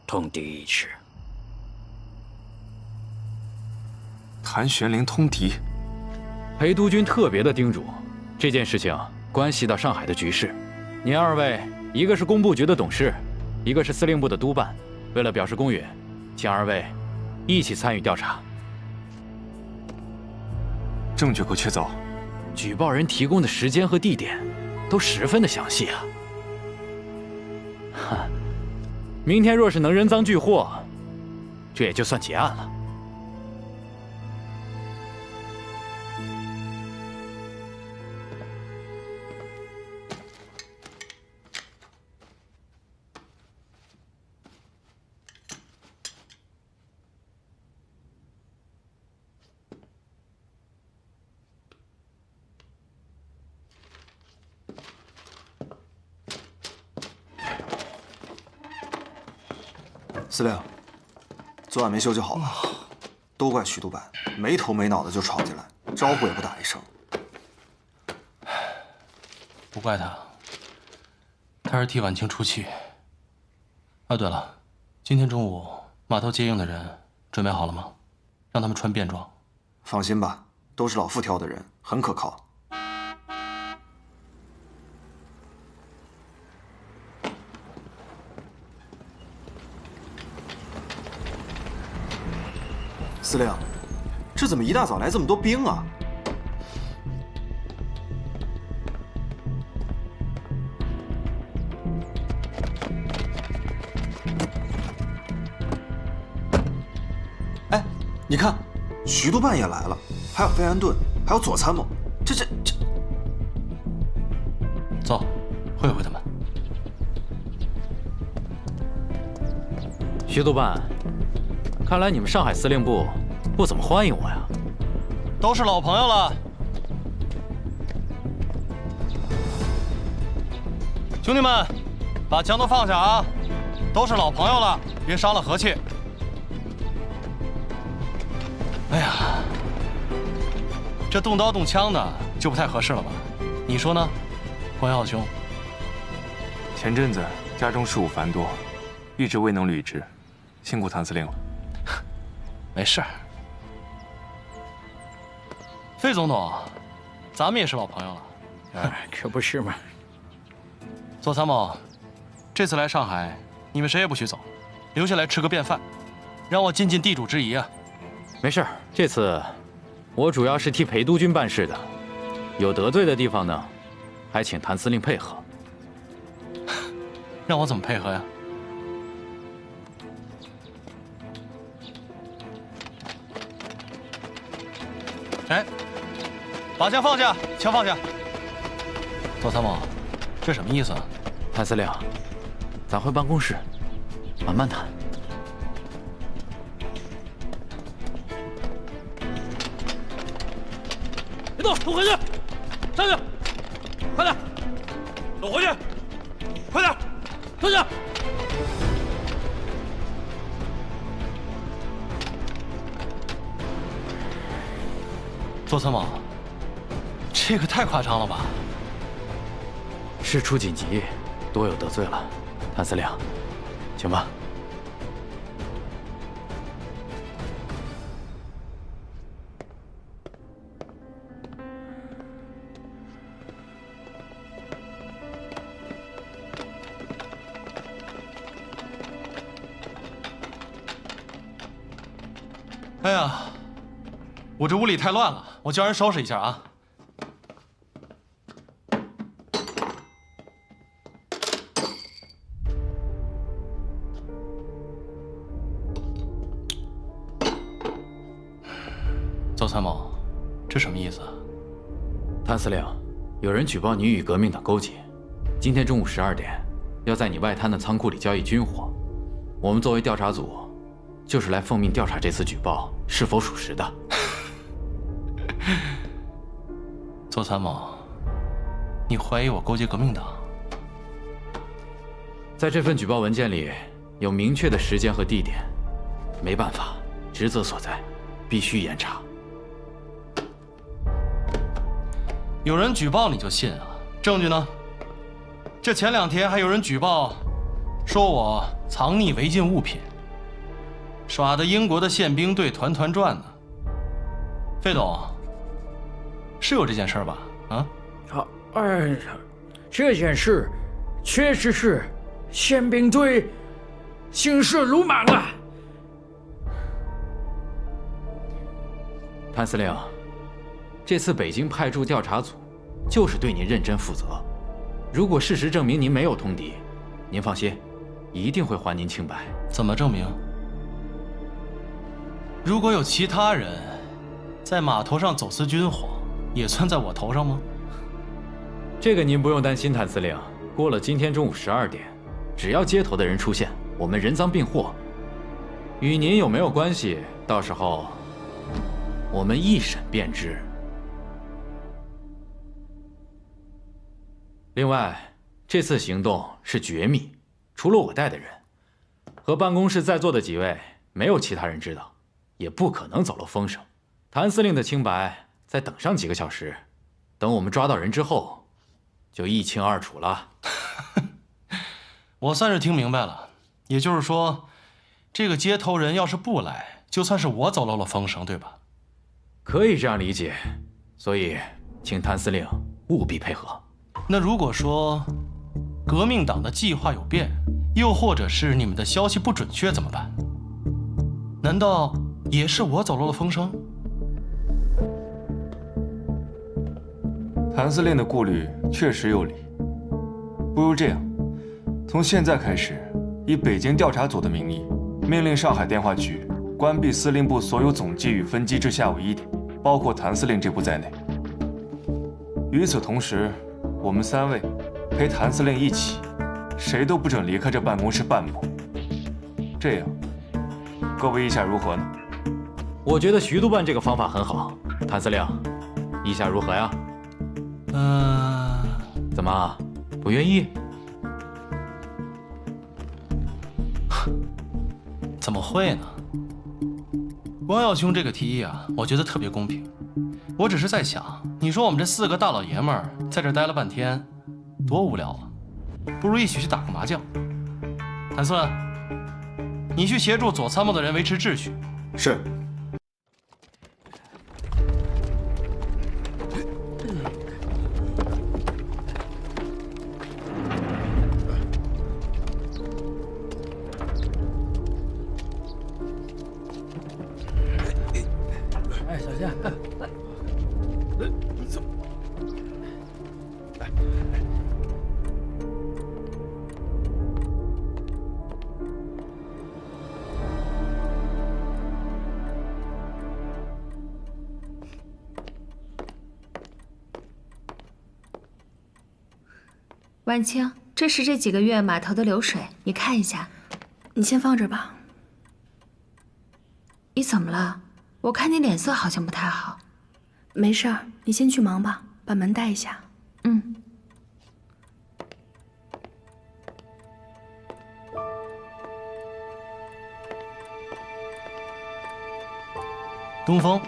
通敌一事。谭玄龄通敌，裴督军特别的叮嘱，这件事情关系到上海的局势。您二位，一个是工部局的董事，一个是司令部的督办，为了表示公允，请二位一起参与调查。证据可确凿，举报人提供的时间和地点都十分的详细啊。哈，明天若是能人赃俱获，这也就算结案了。司令，昨晚没休息好吧？都怪徐督办，没头没脑的就闯进来，招呼也不打一声。不怪他，他是替婉清出气。啊，对了，今天中午码头接应的人准备好了吗？让他们穿便装。放心吧，都是老傅挑的人，很可靠。司令，这怎么一大早来这么多兵啊？哎，你看，徐督办也来了，还有费安顿，还有左参谋，这……走，会会他们。徐督办。看来你们上海司令部不怎么欢迎我呀。都是老朋友了，兄弟们，把枪都放下啊！都是老朋友了，别伤了和气。哎呀，这动刀动枪的就不太合适了吧？你说呢，关耀兄？前阵子家中事务繁多，一直未能履职，辛苦谭司令了。没事。费总统，咱们也是老朋友了。哎，可不是嘛。左参谋，这次来上海，你们谁也不许走，留下来吃个便饭，让我尽尽地主之谊啊。没事，这次我主要是替裴督军办事的，有得罪的地方呢，还请谭司令配合。让我怎么配合呀？哎，把枪放下，枪放下。左参谋，这什么意思啊？谭司令，咱回办公室，慢慢谈。别动，都回去，上去，快点，都回去，快点，上去。左参谋，这个太夸张了吧？事出紧急，多有得罪了，谭司令，请吧。哎呀，我这屋里太乱了，我叫人收拾一下啊。邹参谋，这什么意思啊？谭司令，有人举报你与革命党勾结，今天中午12点，要在你外滩的仓库里交易军火。我们作为调查组，就是来奉命调查这次举报是否属实的。邹参谋，你怀疑我勾结革命党？在这份举报文件里有明确的时间和地点，没办法，职责所在，必须严查。有人举报你就信啊？证据呢？这前2天还有人举报，说我藏匿违禁物品，耍得英国的宪兵队团团转呢。费董，是有这件事吧？啊？哎，这件事确实是宪兵队行事鲁莽了。谭司令，这次北京派驻调查组，就是对您认真负责。如果事实证明您没有通敌，您放心，一定会还您清白。怎么证明？如果有其他人在码头上走私军火，也算在我头上吗？这个您不用担心，谭司令。过了今天中午12点，只要接头的人出现，我们人赃并获。与您有没有关系，到时候我们一审便知。另外，这次行动是绝密，除了我带的人和办公室在座的几位，没有其他人知道，也不可能走漏风声。谭司令的清白，再等上几个小时，等我们抓到人之后，就一清二楚了。我算是听明白了，也就是说，这个接头人要是不来，就算是我走漏了风声，对吧？可以这样理解，所以请谭司令务必配合。那如果说革命党的计划有变，又或者是你们的消息不准确怎么办？难道也是我走漏了风声？谭司令的顾虑确实有理，不如这样，从现在开始，以北京调查组的名义，命令上海电话局关闭司令部所有总机与分机至下午1点，包括谭司令这部在内。与此同时，我们3位陪谭司令一起，谁都不准离开这办公室半步。这样，各位意下如何呢？我觉得徐督办这个方法很好，谭司令，意下如何呀？怎么不愿意？怎么会呢？光耀兄这个提议啊，我觉得特别公平。我只是在想，你说我们这4个大老爷们儿在这待了半天，多无聊啊！不如一起去打个麻将。谭森，你去协助左参谋的人维持秩序。是。哎，小心！走。晚清，这是这几个月码头的流水，你看一下。你先放着吧。你怎么了？我看你脸色好像不太好。没事儿，你先去忙吧，把门带一下。嗯。东风，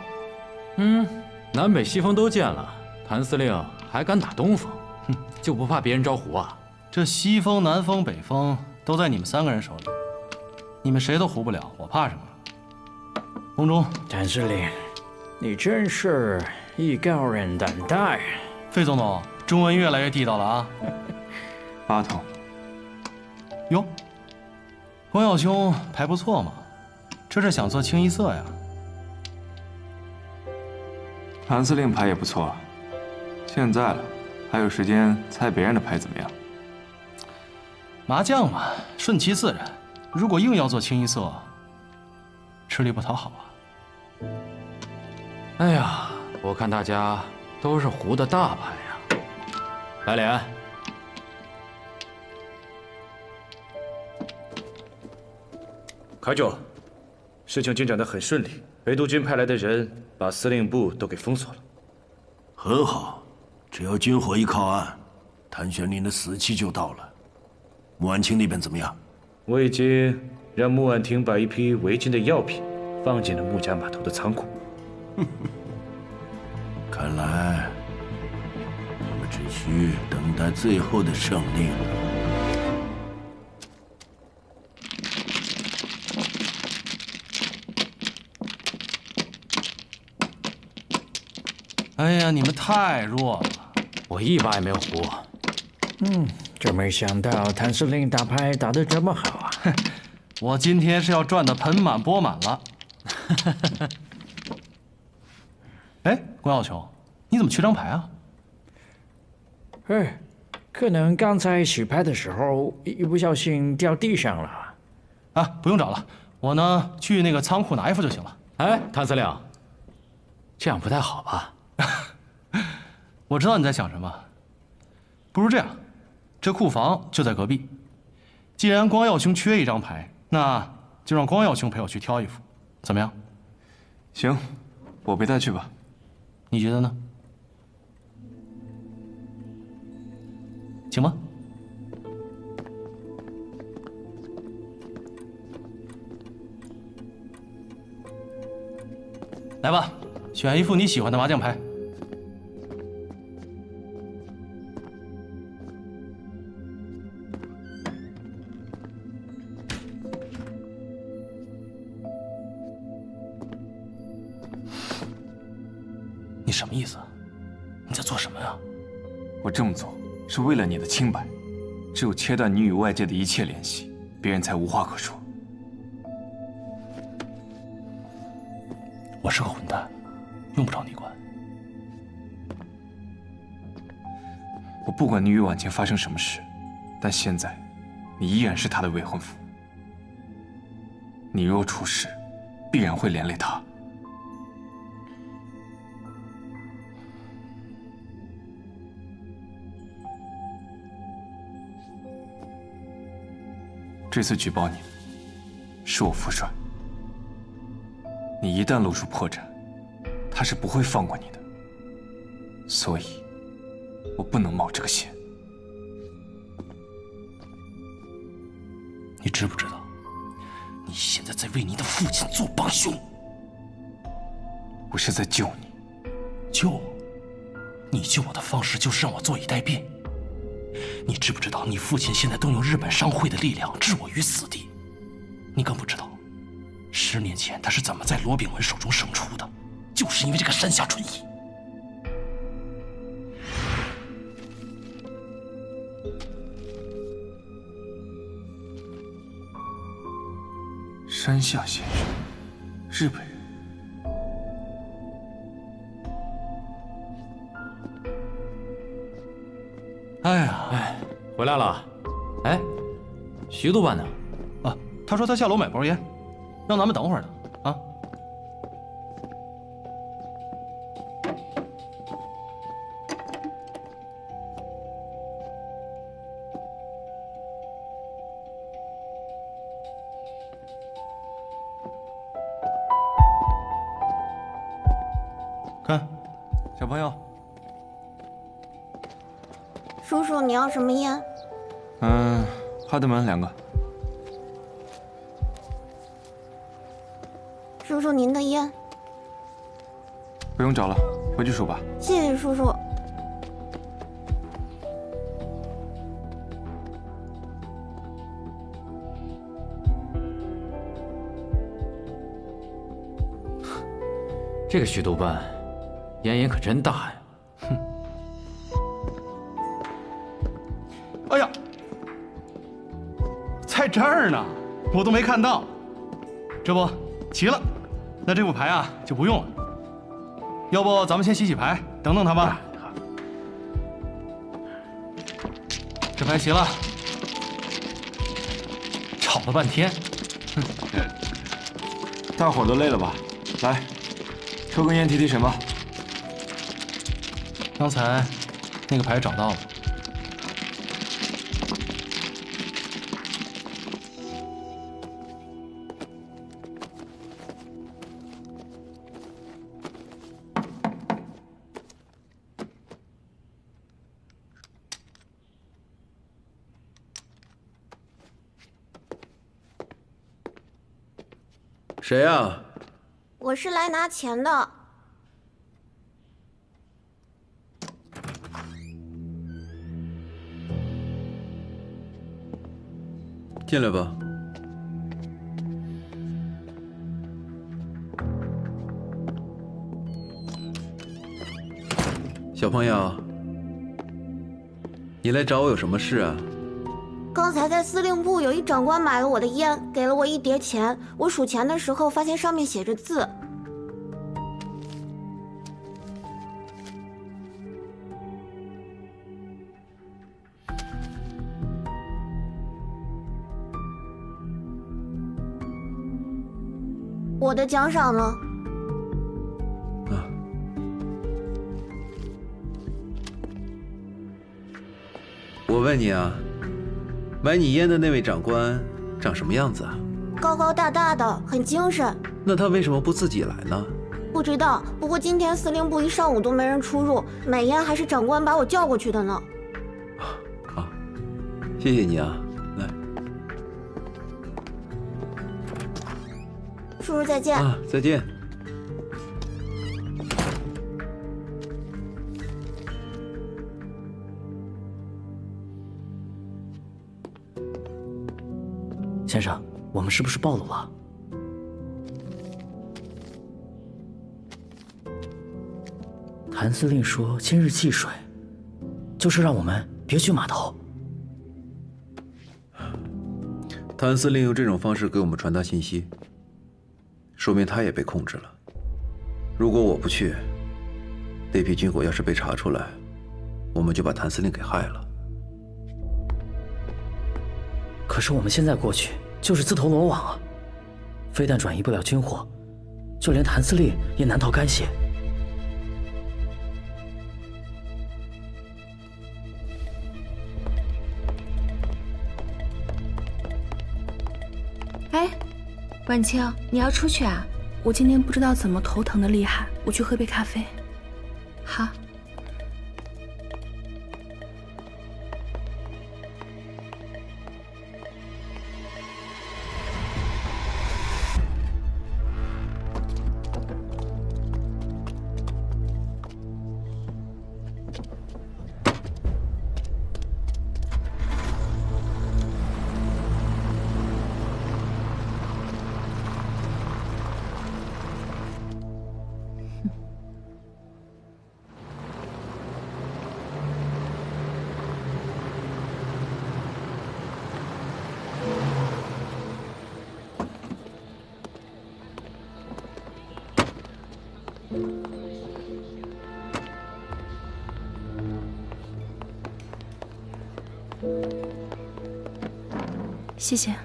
南北西风都见了，谭司令还敢打东风，就不怕别人招胡啊？这西风、南风、北风都在你们3个人手里，你们谁都胡不了，我怕什么？宫中，谭司令，你真是艺高人胆大。费总统，中文越来越地道了啊！八筒，哟，光耀兄牌不错嘛，这是想做清一色呀？谭司令牌也不错，现在了，还有时间猜别人的牌怎么样？麻将嘛，顺其自然。如果硬要做清一色，吃力不讨好啊。哎呀，我看大家都是胡的大牌呀。来脸。卡九，事情进展得很顺利，北督军派来的人把司令部都给封锁了。很好，只要军火一靠岸，谭玄林的死期就到了。穆婉清那边怎么样？我已经让穆婉婷把一批违禁的药品放进了穆家码头的仓库。看来我们只需等待最后的胜利了。哎呀，你们太弱了，我一把也没有胡。真没想到谭司令打牌打得这么好啊！我今天是要赚得盆满钵满了。哎，关耀兄，你怎么缺张牌啊？可能刚才洗牌的时候一不小心掉地上了。啊，不用找了，我呢去那个仓库拿一副就行了。哎，谭司令，这样不太好吧？我知道你在想什么，不如这样，这库房就在隔壁。既然光耀兄缺一张牌，那就让光耀兄陪我去挑一副，怎么样？行，我陪他去吧。你觉得呢？行吗？来吧，选一副你喜欢的麻将牌。你什么意思？你在做什么呀？我这么做是为了你的清白，只有切断你与外界的一切联系，别人才无话可说。我是个混蛋，用不着你管。我不管你与婉晴发生什么事，但现在你依然是她的未婚夫。你若出事，必然会连累她。这次举报你的是我副帅，你一旦露出破绽，他是不会放过你的。所以，我不能冒这个险。你知不知道，你现在在为你的父亲做帮凶？我是在救你。救我？你救我的方式就是让我坐以待毙。你知不知道，你父亲现在动用日本商会的力量置我于死地？你更不知道，10年前他是怎么在罗炳文手中胜出的，就是因为这个山下纯一。山下先生，日本人。哎呀，回来了。哎，徐督办呢？啊，他说他下楼买包烟，让咱们等会儿呢。啊。看，小朋友。叔叔，你要什么烟？哈德曼2个。叔叔，您的烟。不用找了，回去数吧。谢谢叔叔。这个徐督办，烟瘾可真大呀！哼。哎呀，在这儿呢，我都没看到。这不齐了，那这副牌啊就不用了。要不咱们先洗洗牌，等等他吧。这牌齐了，吵了半天，大伙儿都累了吧？来，抽根烟提提神吧。刚才那个牌找到了。谁呀？我是来拿钱的。进来吧。小朋友，你来找我有什么事啊？刚才在司令部有一长官买了我的烟，给了我1叠钱。我数钱的时候发现上面写着字。我的奖赏呢？我问你啊，买你烟的那位长官长什么样子啊？高高大大的，很精神。那他为什么不自己来呢？不知道，不过今天司令部一上午都没人出入，买烟还是长官把我叫过去的呢。好，谢谢你啊，来。叔叔再见。啊，再见。先生，我们是不是暴露了？谭司令说今日祭水，就是让我们别去码头。谭司令用这种方式给我们传达信息，说明他也被控制了。如果我不去，那批军火要是被查出来，我们就把谭司令给害了。可是我们现在过去就是自投罗网啊！非但转移不了军火，就连谭司令也难逃干系。哎，晚清，你要出去啊？我今天不知道怎么头疼的厉害，我去喝杯咖啡。好。谢谢。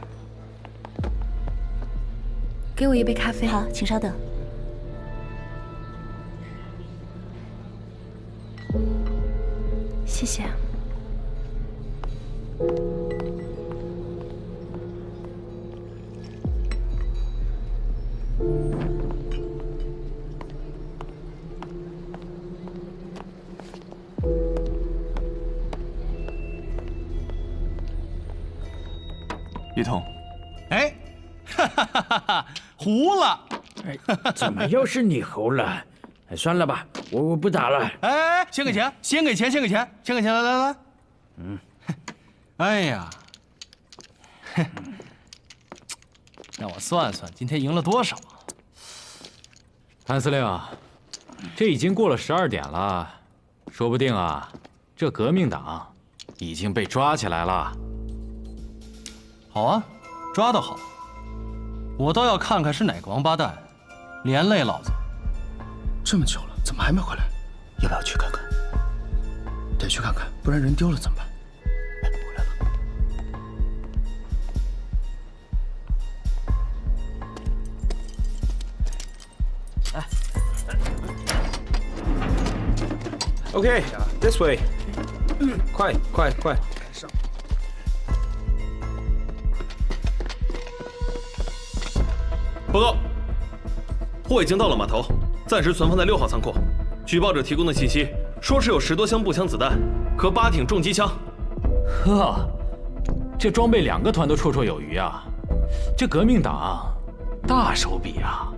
给我一杯咖啡。好，请稍等。谢谢。一彤，哎，哈哈哈哈哈，糊了！哎，怎么又是你糊了？哎，算了吧，我不打了。哎，先给钱，先给钱，先给钱，先给钱，来来来。嗯，哎呀，让我算算，今天赢了多少啊？谭司令，这已经过了12点了，说不定啊，这革命党已经被抓起来了。好啊，抓得好，我倒要看看是哪个王八蛋，连累老子。这么久了，怎么还没回来？要不要去看看？得去看看，不然人丢了怎么办？哎，回来了。哎 ，OK， this way， 快快快！报告，货已经到了码头，暂时存放在6号仓库。举报者提供的信息说是有10多箱步枪子弹和8挺重机枪。呵，这装备2个团都绰绰有余啊！这革命党大手笔啊！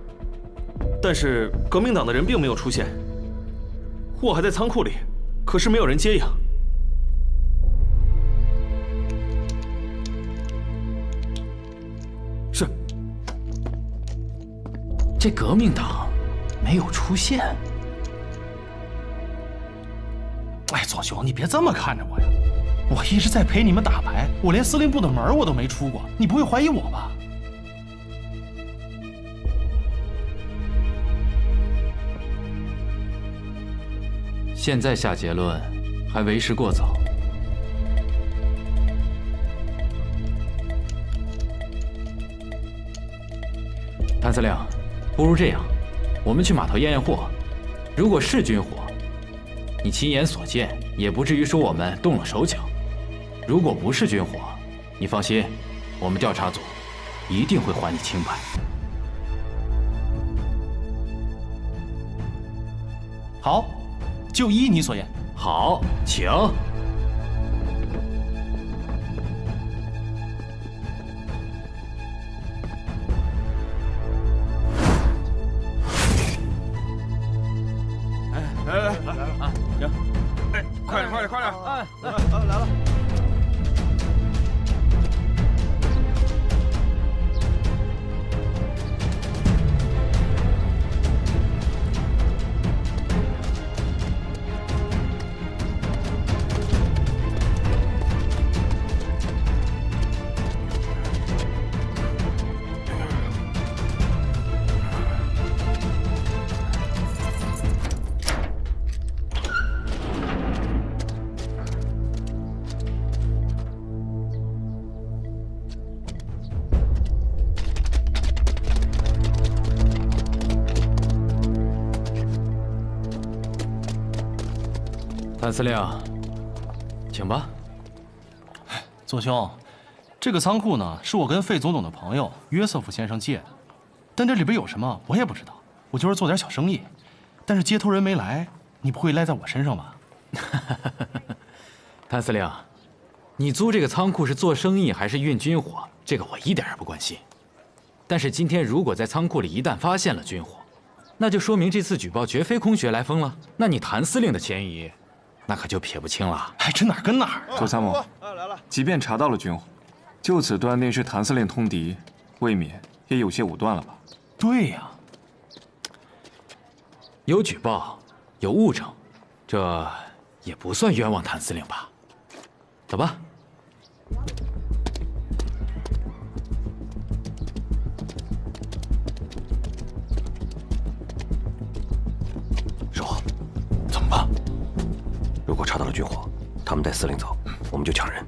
但是革命党的人并没有出现，货还在仓库里，可是没有人接应。是。这革命党没有出现。哎，左雄，你别这么看着我呀！我一直在陪你们打牌，我连司令部的门我都没出过，你不会怀疑我吧？现在下结论还为时过早。谭司令，不如这样，我们去码头验验货，如果是军火，你亲眼所见，也不至于说我们动了手脚；如果不是军火，你放心，我们调查组一定会还你清白。好，就依你所言。好，请。快点！哎，来了。谭司令，请吧。左兄，这个仓库呢是我跟费总统的朋友约瑟夫先生借的，但这里边有什么我也不知道，我就是做点小生意。但是接头人没来，你不会赖在我身上吧？谭司令，你租这个仓库是做生意还是运军火？这个我一点也不关心。但是今天如果在仓库里一旦发现了军火，那就说明这次举报绝非空穴来风了。那你谭司令的嫌疑，那可就撇不清了。哎，这哪儿跟哪儿？左参谋，即便查到了军火，就此断定是谭司令通敌，未免也有些武断了吧？对呀，有举报，有物证，这也不算冤枉谭司令吧？走吧。师傅，怎么办？如果查到了军火，他们带司令走，我们就抢人。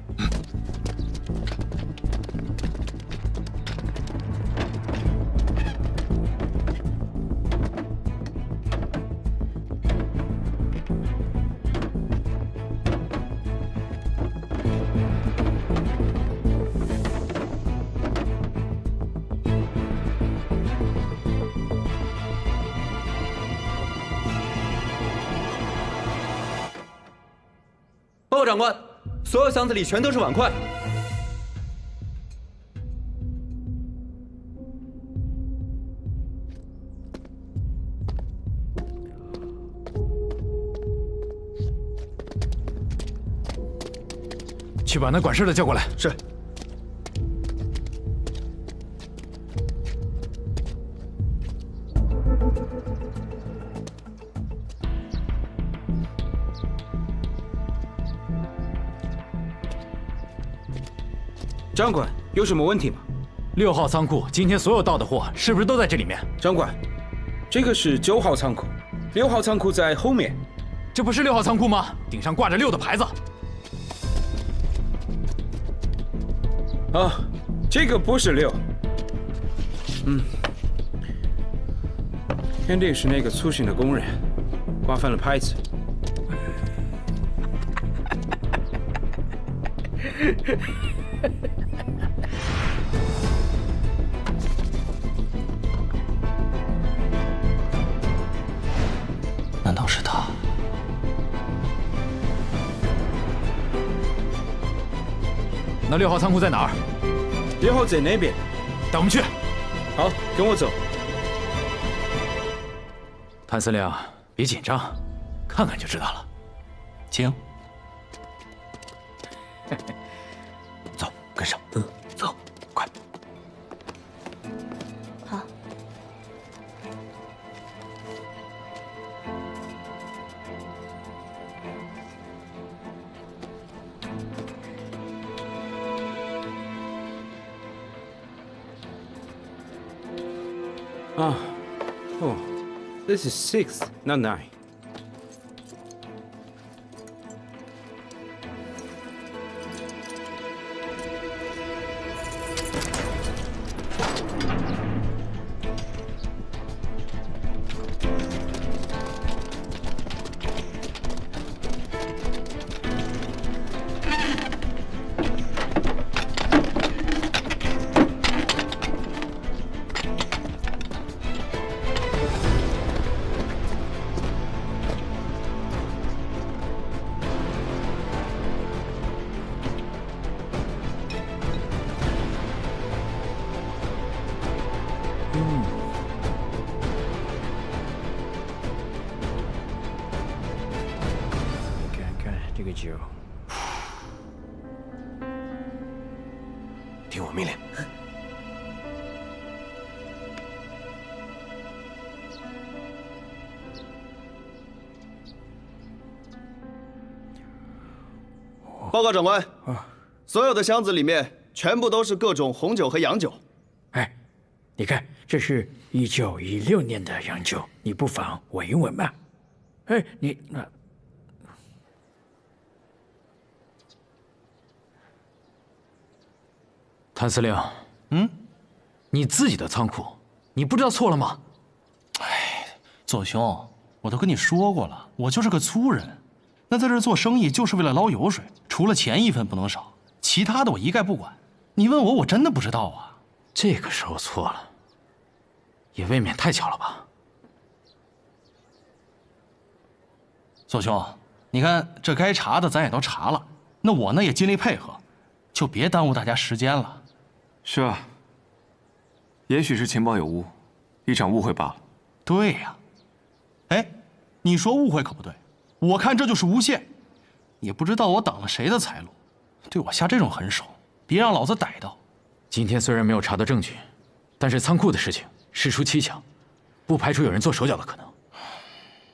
报告长官，所有箱子里全都是碗筷。去把那管事的叫过来。是。长官，有什么问题吗？6号仓库今天所有到的货是不是都在这里面？长官，这个是9号仓库，6号仓库在后面。这不是6号仓库吗？顶上挂着6的牌子。啊，这个不是6。肯定是那个粗心的工人挂反了牌子。难道是他？那6号仓库在哪儿？6号在那边，带我们去。好，跟我走。谭司令，别紧张，看看就知道了。请。走，跟上。走，快。好。Oh, this is 6, not 9.听我命令。报告长官，所有的箱子里面全部都是各种红酒和洋酒。哎，你看，这是1916年的洋酒，你不妨闻一闻吧。哎，你那。谭司令，你自己的仓库，你不知道错了吗？哎，左兄，我都跟你说过了，我就是个粗人，那在这做生意就是为了捞油水，除了钱一分不能少，其他的我一概不管。你问我，我真的不知道啊。这个时候错了，也未免太巧了吧？左兄，你看这该查的咱也都查了，那我呢也尽力配合，就别耽误大家时间了。是啊，也许是情报有误，一场误会罢了。对呀，哎，你说误会可不对，我看这就是诬陷，也不知道我挡了谁的财路，对我下这种狠手，别让老子逮到。今天虽然没有查到证据，但是仓库的事情事出蹊跷，不排除有人做手脚的可能。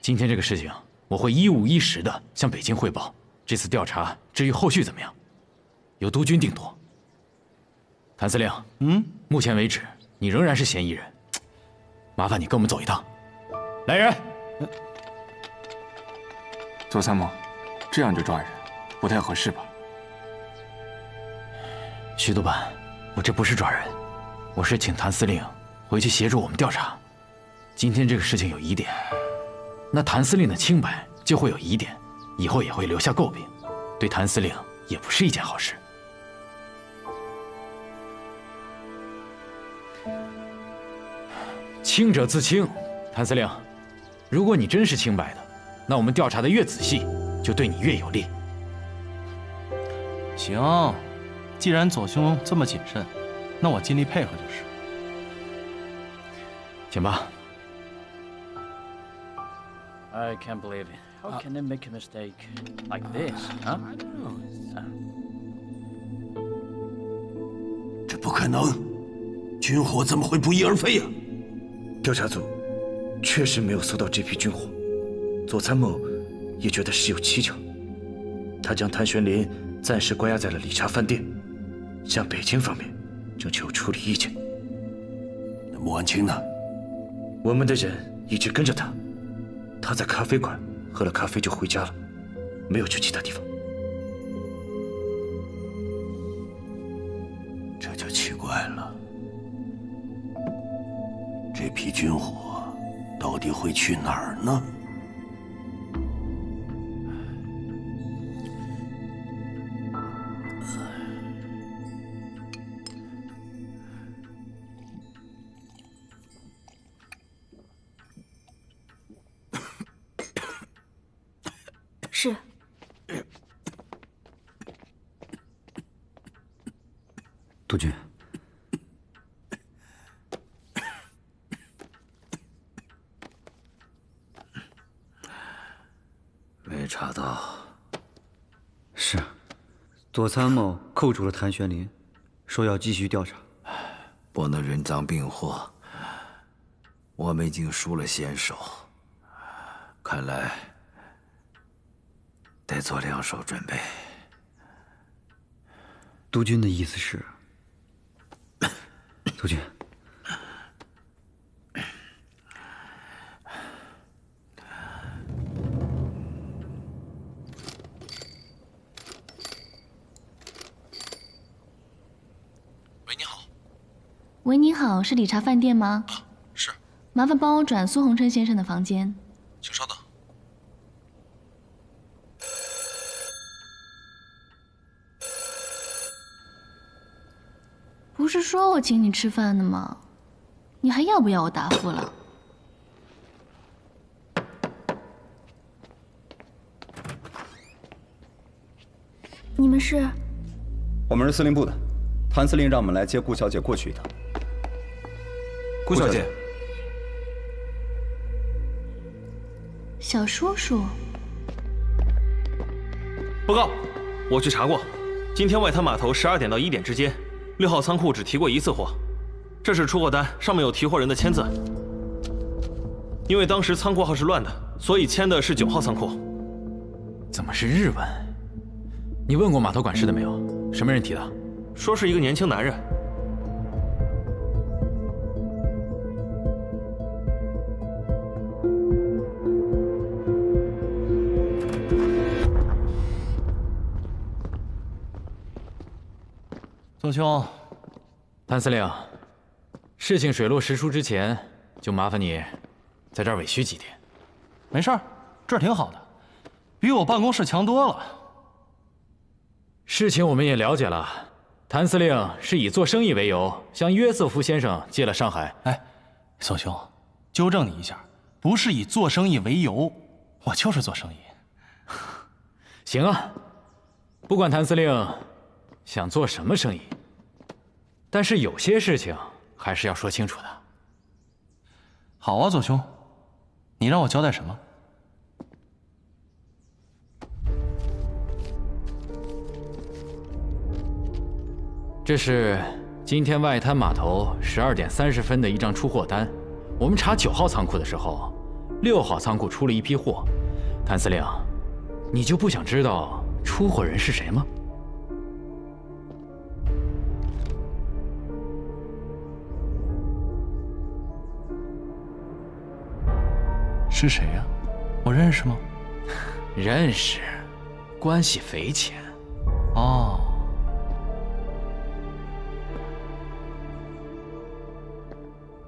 今天这个事情，我会一五一十的向北京汇报。这次调查至于后续怎么样，由督军定夺。谭司令，目前为止你仍然是嫌疑人，麻烦你跟我们走一趟。来人！左参谋，这样就抓人，不太合适吧？徐督办，我这不是抓人，我是请谭司令回去协助我们调查。今天这个事情有疑点，那谭司令的清白就会有疑点，以后也会留下诟病，对谭司令也不是一件好事。清者自清，谭司令，如果你真是清白的，那我们调查的越仔细，就对你越有利。行，既然左兄这么谨慎，那我尽力配合就是。请吧。I can't believe it. How can they make a mistake like this? Huh? 这不可能，军火怎么会不翼而飞呀？调查组确实没有搜到这批军火，左参谋也觉得事有蹊跷。他将谭玄林暂时关押在了理查饭店，向北京方面征求处理意见。那穆婉清呢？我们的人一直跟着他，他在咖啡馆喝了咖啡就回家了，没有去其他地方。这就奇怪了，这批军火到底会去哪儿呢？是。督军，没查到。是，左参谋扣住了谭玄林，说要继续调查。不能人赃并获，我们已经输了先手，看来得做两手准备。督军的意思是，督军，喂，你好。喂，你好，是理查饭店吗？是。麻烦帮我转苏洪琛先生的房间。请稍等。不是说我请你吃饭的吗？你还要不要我答复了？你们是？我们是司令部的，谭司令让我们来接顾小姐过去一趟。顾小姐，小叔叔。报告，我去查过，今天外滩码头12点到1点之间，6号仓库只提过1次货，这是出货单，上面有提货人的签字。因为当时仓库号是乱的，所以签的是9号仓库。怎么是日文？你问过码头管事的没有？什么人提的？说是一个年轻男人。左兄，谭司令，事情水落石出之前，就麻烦你在这儿委屈几天。没事儿，这儿挺好的，比我办公室强多了。事情我们也了解了，谭司令是以做生意为由，向约瑟夫先生借了上海。哎，宋兄，纠正你一下，不是以做生意为由，我就是做生意。行啊，不管谭司令想做什么生意，但是有些事情还是要说清楚的。好啊，左兄，你让我交代什么？这是今天外滩码头12点30分的一张出货单。我们查9号仓库的时候，6号仓库出了一批货。谭司令，你就不想知道出货人是谁吗？是谁呀？我认识吗？认识，关系匪浅。哦。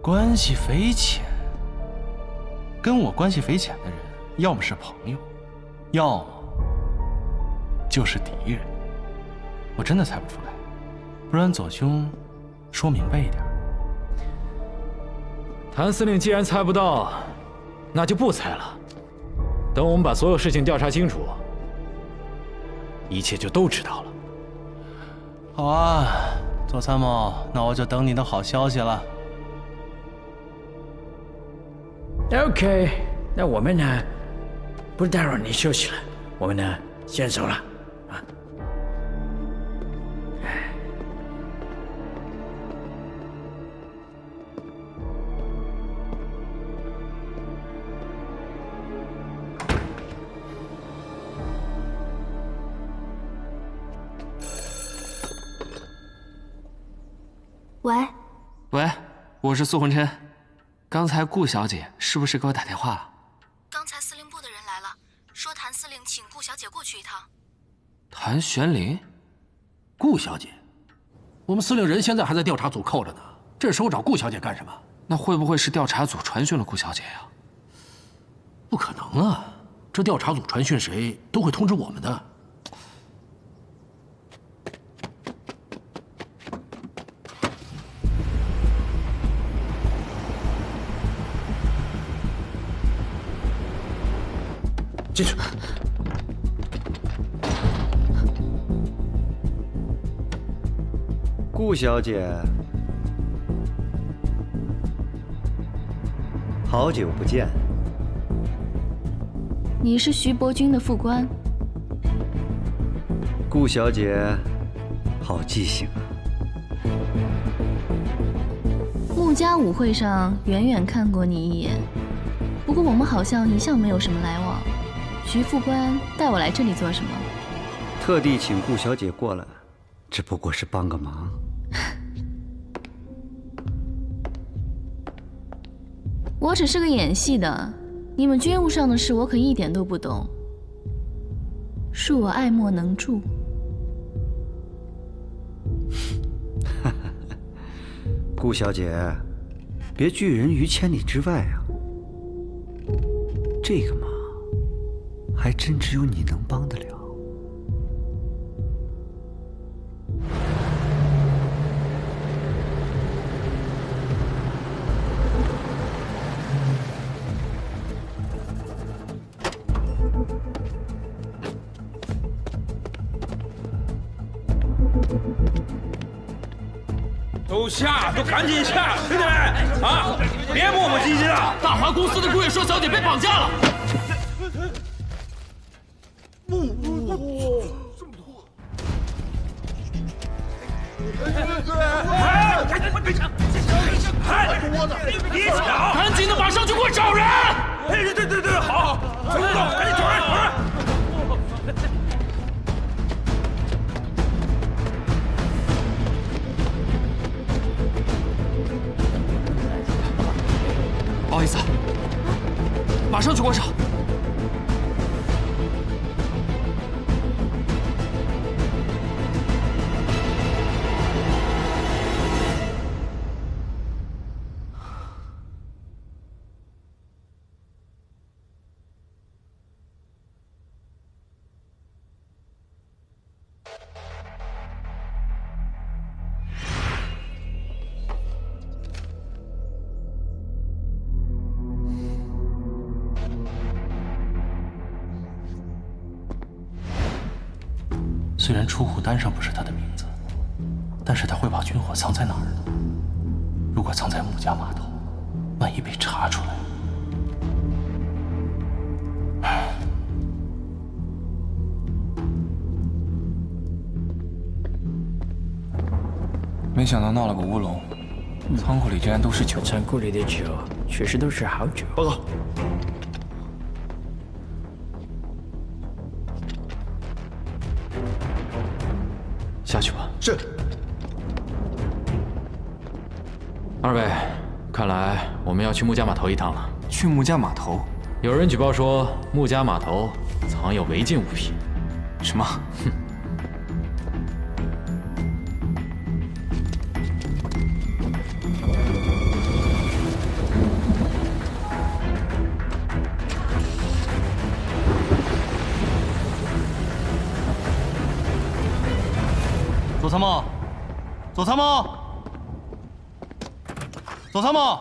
关系匪浅，跟我关系匪浅的人，要么是朋友，要么就是敌人。我真的猜不出来，不然左兄说明白一点。谭司令既然猜不到，那就不猜了。等我们把所有事情调查清楚，一切就都知道了。好啊，左参谋，那我就等你的好消息了。OK， 那我们呢，不打扰你休息了，我们呢先走了啊。喂，喂，我是苏红琛。刚才顾小姐是不是给我打电话了？刚才司令部的人来了，说谭司令请顾小姐过去一趟。谭玄林，顾小姐，我们司令人现在还在调查组扣着呢，这时候找顾小姐干什么？那会不会是调查组传讯了顾小姐呀？不可能啊，这调查组传讯谁都会通知我们的。进去。顾小姐，好久不见。你是徐伯钧的副官。顾小姐，好记性啊。穆家舞会上远远看过你一眼，不过我们好像一向没有什么来往。徐副官带我来这里做什么？特地请顾小姐过来，只不过是帮个忙。我只是个演戏的，你们军务上的事我可一点都不懂，恕我爱莫能助。顾小姐，别拒人于千里之外啊！这个忙，还真只有你能帮得了。都下，都赶紧下，兄弟们啊，别磨磨唧唧了。大华公司的顾月霜小姐被绑架了。别抢！赶紧的，马上就给我找人！哎，对，好，快动，赶紧找人，找人！不好意思，马上去关上。虽然出户单上不是他的名字，但是他会把军火藏在哪儿呢？如果藏在穆家码头，万一被查出来，没想到闹了个乌龙，仓库里竟然都是酒。仓库里的酒确实都是好酒。报告。下去吧。是。二位，看来我们要去穆家码头一趟了。去穆家码头？有人举报说穆家码头藏有违禁物品。什么？哼。左参谋，左参谋，左参谋，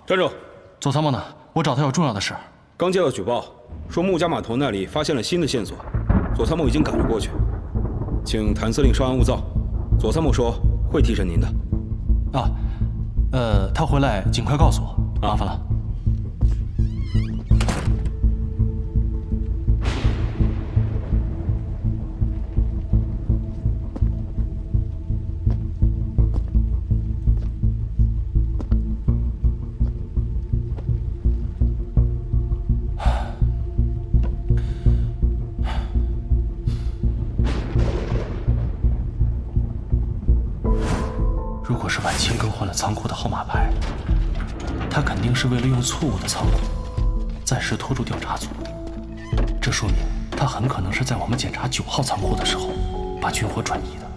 站住！左参谋呢？我找他有重要的事。刚接到举报，说穆家码头那里发现了新的线索，左参谋已经赶了过去，请谭司令稍安勿躁。左参谋说会提审您的。啊，他回来尽快告诉我，麻烦了。如果是晚清更换了仓库的号码牌，他肯定是为了用错误的仓库暂时拖住调查组。这说明他很可能是在我们检查9号仓库的时候把军火转移的。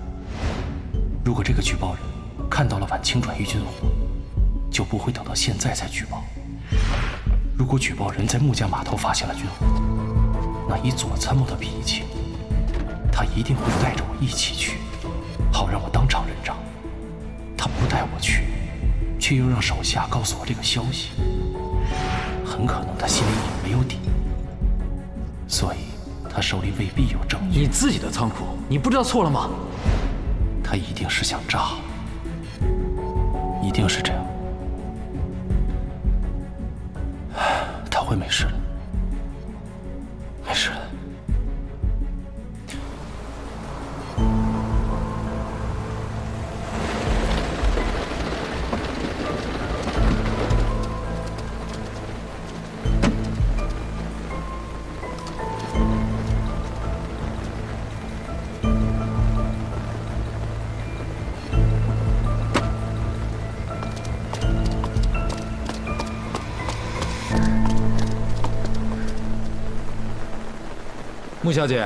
如果这个举报人看到了晚清转移军火，就不会等到现在才举报。如果举报人在穆家码头发现了军火，那以左参谋的脾气，他一定会带着我一起去，好让我当场认账。他不带我去，却又让手下告诉我这个消息，很可能他心里也没有底，所以他手里未必有证据。你自己的仓库，你不知道错了吗？他一定是想炸，一定是这样。他会没事的，没事的。穆小姐，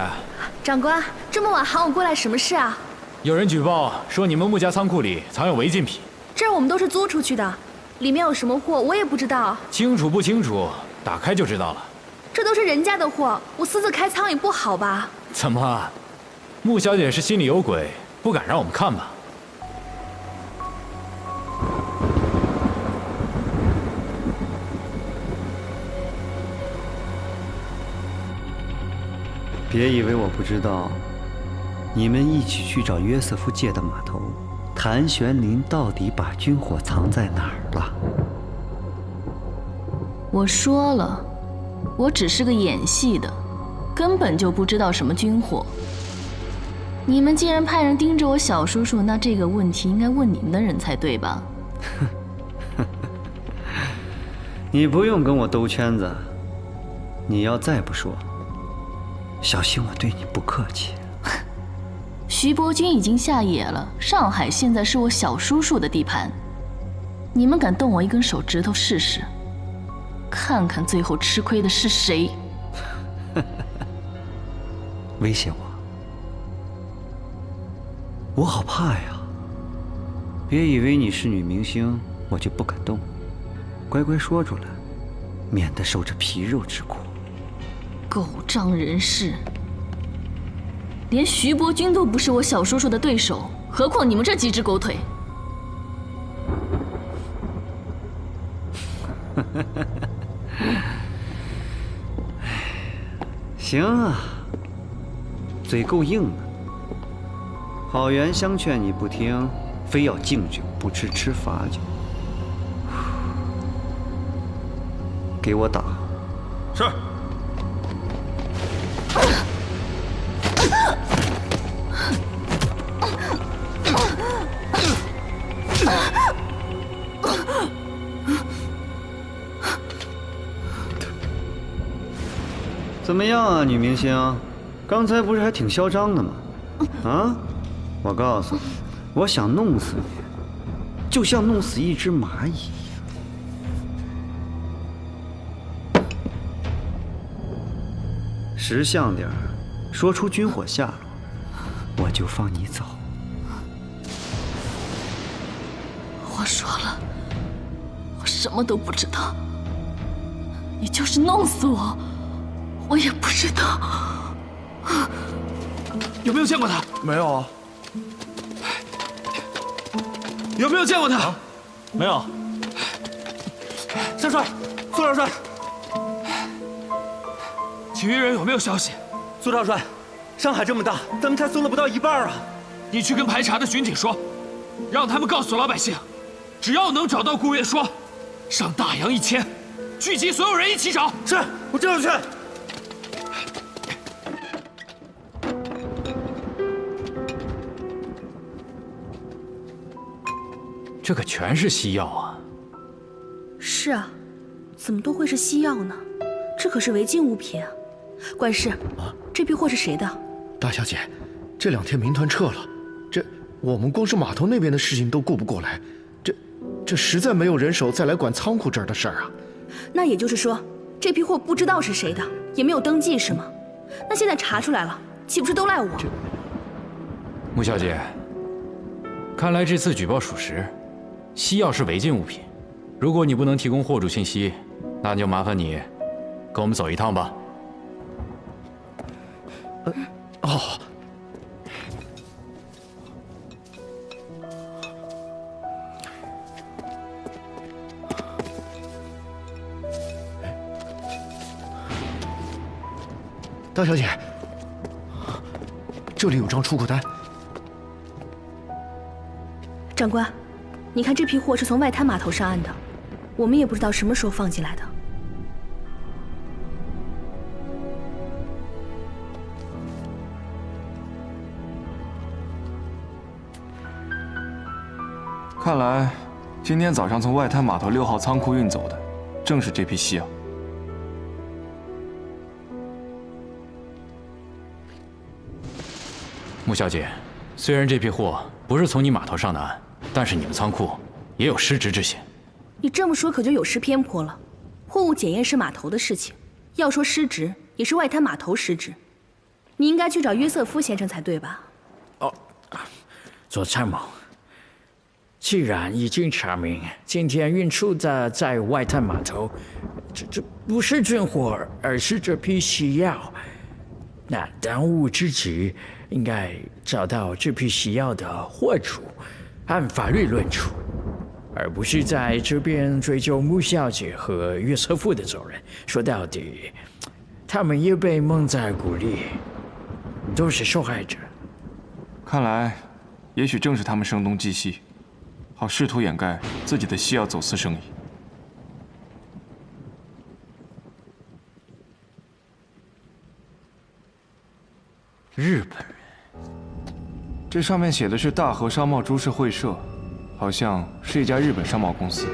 长官，这么晚喊我过来，什么事啊？有人举报说你们穆家仓库里藏有违禁品。这儿我们都是租出去的，里面有什么货我也不知道。清楚不清楚，打开就知道了。这都是人家的货，我私自开仓也不好吧？怎么，穆小姐是心里有鬼，不敢让我们看吧？别以为我不知道，你们一起去找约瑟夫借的码头，谭玄林到底把军火藏在哪儿了？我说了，我只是个演戏的，根本就不知道什么军火。你们既然派人盯着我小叔叔，那这个问题应该问你们的人才对吧？你不用跟我兜圈子，你要再不说，小心我对你不客气。徐伯钧已经下野了，上海现在是我小叔叔的地盘，你们敢动我一根手指头试试？看看最后吃亏的是谁？威胁我？我好怕呀！别以为你是女明星，我就不敢动。乖乖说出来，免得受这皮肉之苦。狗仗人势，连徐伯钧都不是我小叔叔的对手，何况你们这几只狗腿？行啊，嘴够硬的，好言相劝你不听，非要敬酒不吃吃罚酒。给我打！是。怎么样啊，女明星？刚才不是还挺嚣张的吗？啊！我告诉你，我想弄死你，就像弄死一只蚂蚁一样。识相点儿，说出军火下落，我就放你走。我说了，我什么都不知道。你就是弄死我，我也不知道。有没有见过他？没有啊。有没有见过他？没有。少帅，苏少帅，其余人有没有消息？苏少帅，上海这么大，咱们才搜了不到一半啊！你去跟排查的巡警说，让他们告诉老百姓，只要能找到顾月霜，上大洋1000，聚集所有人一起找。是，我这就去。这可全是西药啊！是啊，怎么都会是西药呢？这可是违禁物品啊！管事，这批货是谁的？大小姐，这2天民团撤了，我们光是码头那边的事情都顾不过来，这实在没有人手再来管仓库这儿的事儿啊。那也就是说，这批货不知道是谁的，也没有登记是吗？那现在查出来了，岂不是都赖我？穆小姐，看来这次举报属实。西药是违禁物品，如果你不能提供货主信息，那就麻烦你跟我们走一趟吧。哦。大小姐，这里有张出口单。长官。你看，这批货是从外滩码头上岸的，我们也不知道什么时候放进来的。看来，今天早上从外滩码头6号仓库运走的，正是这批西药。穆小姐，虽然这批货不是从你码头上的岸，但是你们仓库也有失职之嫌。你这么说可就有失偏颇了。货物检验是码头的事情，要说失职也是外滩码头失职。你应该去找约瑟夫先生才对吧？哦，左参谋，既然已经查明今天运出的在外滩码头，这不是军火，而是这批西药，那当务之急应该找到这批西药的货主。按法律论处，而不是在这边追究穆小姐和约瑟夫的责任。说到底，他们也被蒙在鼓里，都是受害者。看来，也许正是他们声东击西，好试图掩盖自己的西药走私生意。日本人。这上面写的是大和商贸株式会社，好像是一家日本商贸公司。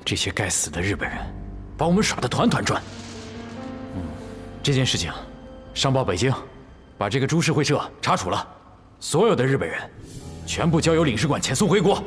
这些该死的日本人，把我们耍得团团转。这件事情，上报北京，把这个株式会社查处了，所有的日本人，全部交由领事馆遣送回国。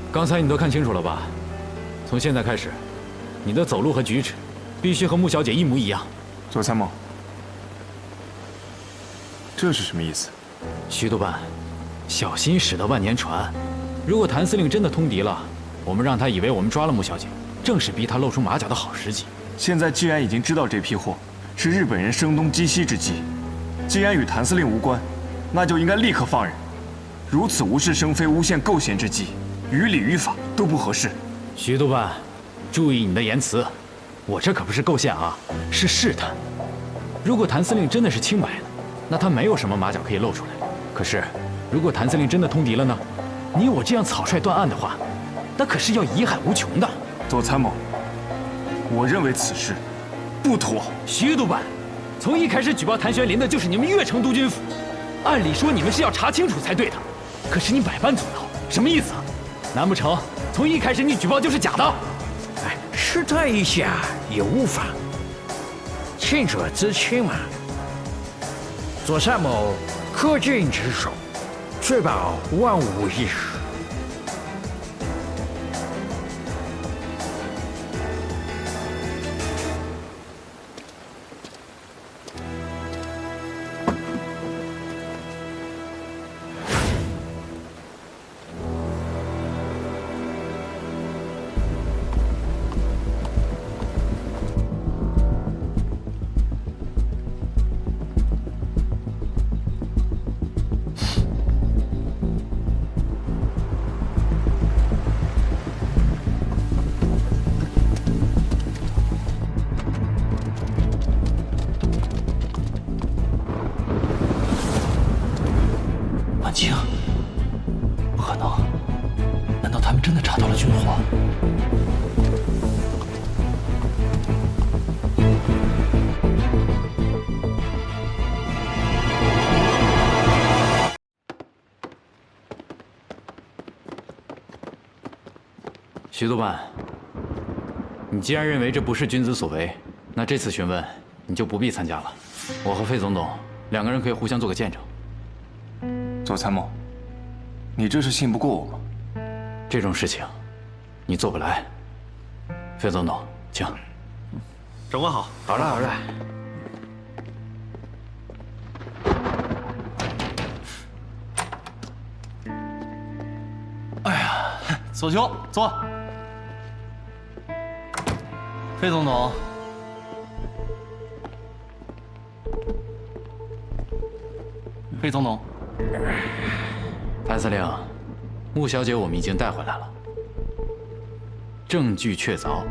刚才你都看清楚了吧？从现在开始，你的走路和举止必须和穆小姐一模一样。左参谋，这是什么意思？徐督办，小心驶得万年船。如果谭司令真的通敌了，我们让他以为我们抓了穆小姐，正是逼他露出马脚的好时机。现在既然已经知道这批货是日本人声东击西之计，既然与谭司令无关，那就应该立刻放人。如此无事生非、诬陷构陷之计，于理于法都不合适。徐督办，注意你的言辞，我这可不是构陷啊，是试探。如果谭司令真的是清白的，那他没有什么马脚可以露出来。可是，如果谭司令真的通敌了呢？你我这样草率断案的话，那可是要贻害无穷的。左参谋，我认为此事不妥。徐督办，从一开始举报谭玄林的就是你们越城督军府，按理说你们是要查清楚才对的，可是你百般阻挠，什么意思啊？难不成从一开始你举报就是假的？哎，试探一下也无妨，清者自清嘛。左参谋恪尽职守，确保万无一失。徐督办，你既然认为这不是君子所为，那这次询问你就不必参加了。我和费总统两个人可以互相做个见证。左参谋，你这是信不过我吗？这种事情，你做不来。费总统，请。长官好。好了好了。哎呀，左兄坐。费总统，费总统，谭司令，穆小姐我们已经带回来了，证据确凿，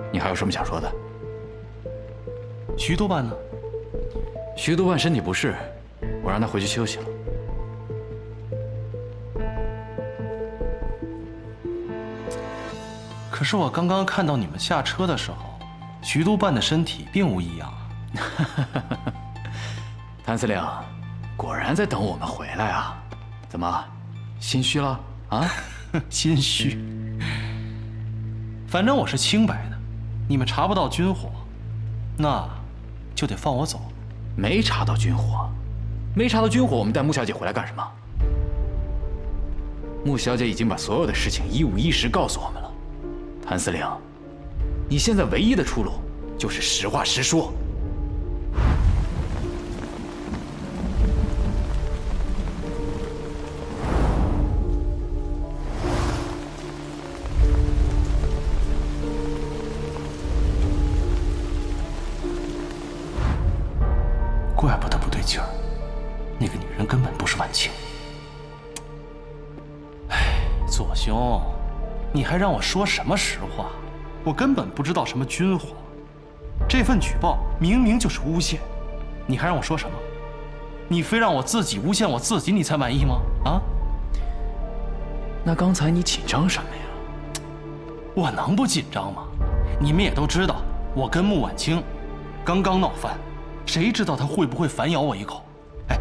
你还有什么想说的？徐督办呢？徐督办身体不适，我让他回去休息了。可是我刚刚看到你们下车的时候，徐督办的身体并无异样啊。谭司令，果然在等我们回来啊？怎么，心虚了啊？心虚。反正我是清白的，你们查不到军火，那就得放我走。没查到军火，没查到军火，我们带穆小姐回来干什么？穆小姐已经把所有的事情一五一十告诉我们了。谭司令，你现在唯一的出路就是实话实说。怪不得不对劲儿，那个女人根本不是晚清。哎，左兄，你还让我说什么实话？我根本不知道什么军火，这份举报明明就是诬陷，你还让我说什么？你非让我自己诬陷我自己，你才满意吗？啊？那刚才你紧张什么呀？我能不紧张吗？你们也都知道，我跟穆晚清刚刚闹翻，谁知道他会不会反咬我一口？哎，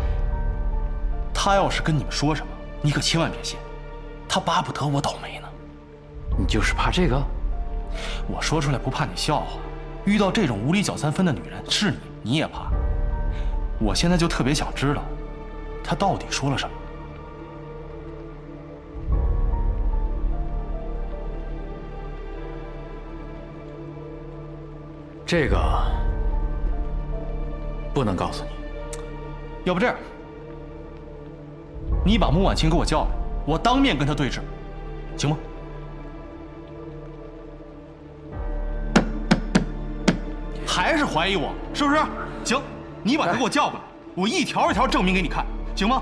他要是跟你们说什么，你可千万别信，他巴不得我倒霉呢。你就是怕这个？我说出来不怕你笑话，遇到这种无理搅三分的女人，是你也怕。我现在就特别想知道，他到底说了什么。这个不能告诉你。要不这样，你把穆婉清给我叫来，我当面跟她对质，行吗？还是怀疑我，是不是？行，你把她给我叫过来，我一条一条证明给你看，行吗？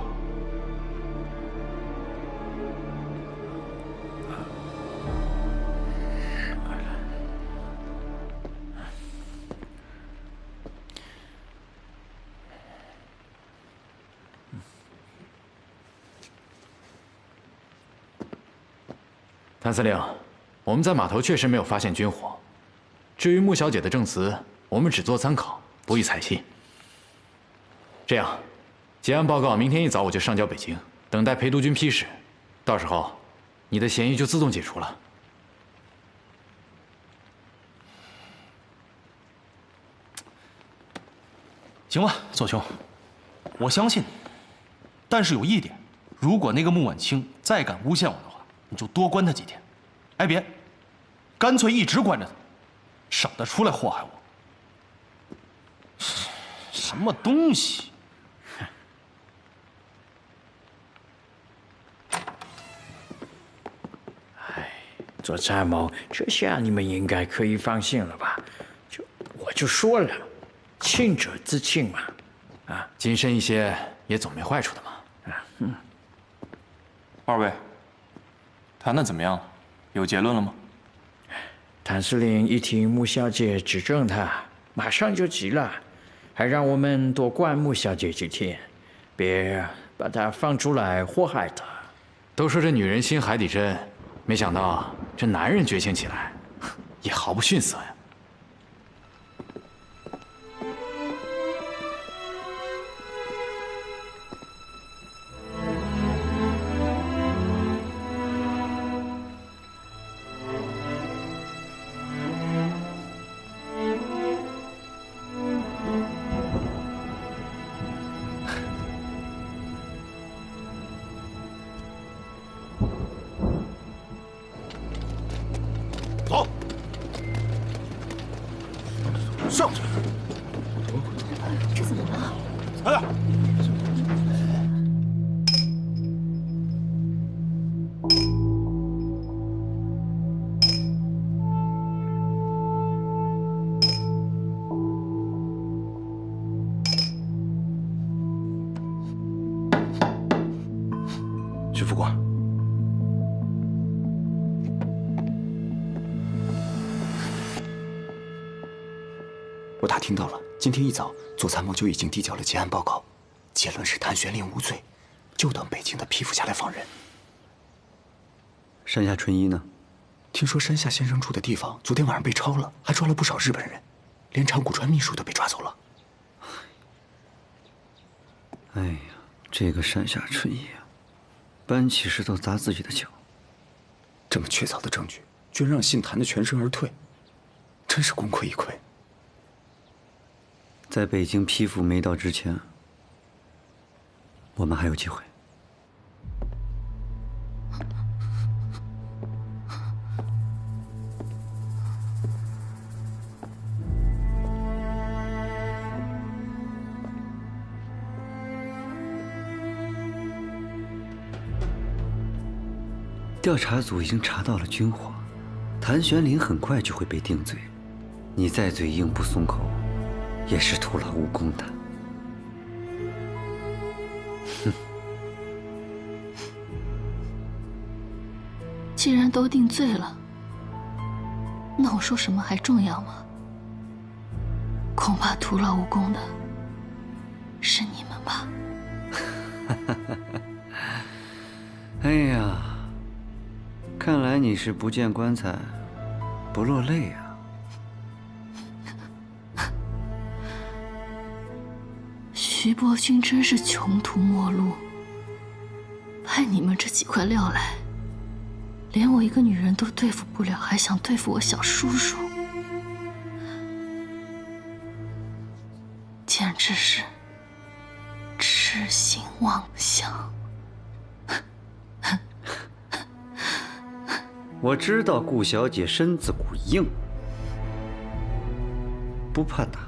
谭司令，我们在码头确实没有发现军火。至于穆小姐的证词，我们只做参考，不予采信。这样，结案报告明天一早我就上交北京，等待裴督军批示。到时候，你的嫌疑就自动解除了。行吧，左兄，我相信你。但是有一点，如果那个穆婉清再敢诬陷我的话，你就多关他几天。哎，别，干脆一直关着他，省得出来祸害我。什么东西？左参谋，这下你们应该可以放心了吧？我就说了，清者自清嘛。啊，谨慎一些也总没坏处的嘛。二位，谈得怎么样了？有结论了吗？谭司令一听穆小姐指证他，马上就急了，还让我们多关穆小姐几天，别把她放出来祸害她。都说这女人心海底针，没想到这男人觉醒起来，也毫不逊色呀。走，上去！这怎么了？快点！徐副官。我打听到了，今天一早左参谋就已经递交了结案报告，结论是谭玄林无罪，就等北京的批复下来放人。山下纯一呢？听说山下先生住的地方昨天晚上被抄了，还抓了不少日本人，连长谷川秘书都被抓走了。哎呀，这个山下纯一啊，搬起石头砸自己的脚。这么确凿的证据，居然让姓谭的全身而退，真是功亏一篑。在北京批复没到之前，我们还有机会。调查组已经查到了军火，谭玄林很快就会被定罪。你再嘴硬不松口，也是徒劳无功的。哼！既然都定罪了，那我说什么还重要吗？恐怕徒劳无功的是你们吧。哎呀，看来你是不见棺材不落泪啊。徐伯勋真是穷途末路，派你们这几块料来，连我一个女人都对付不了，还想对付我小叔叔，简直是痴心妄想。我知道顾小姐身子骨硬，不怕打。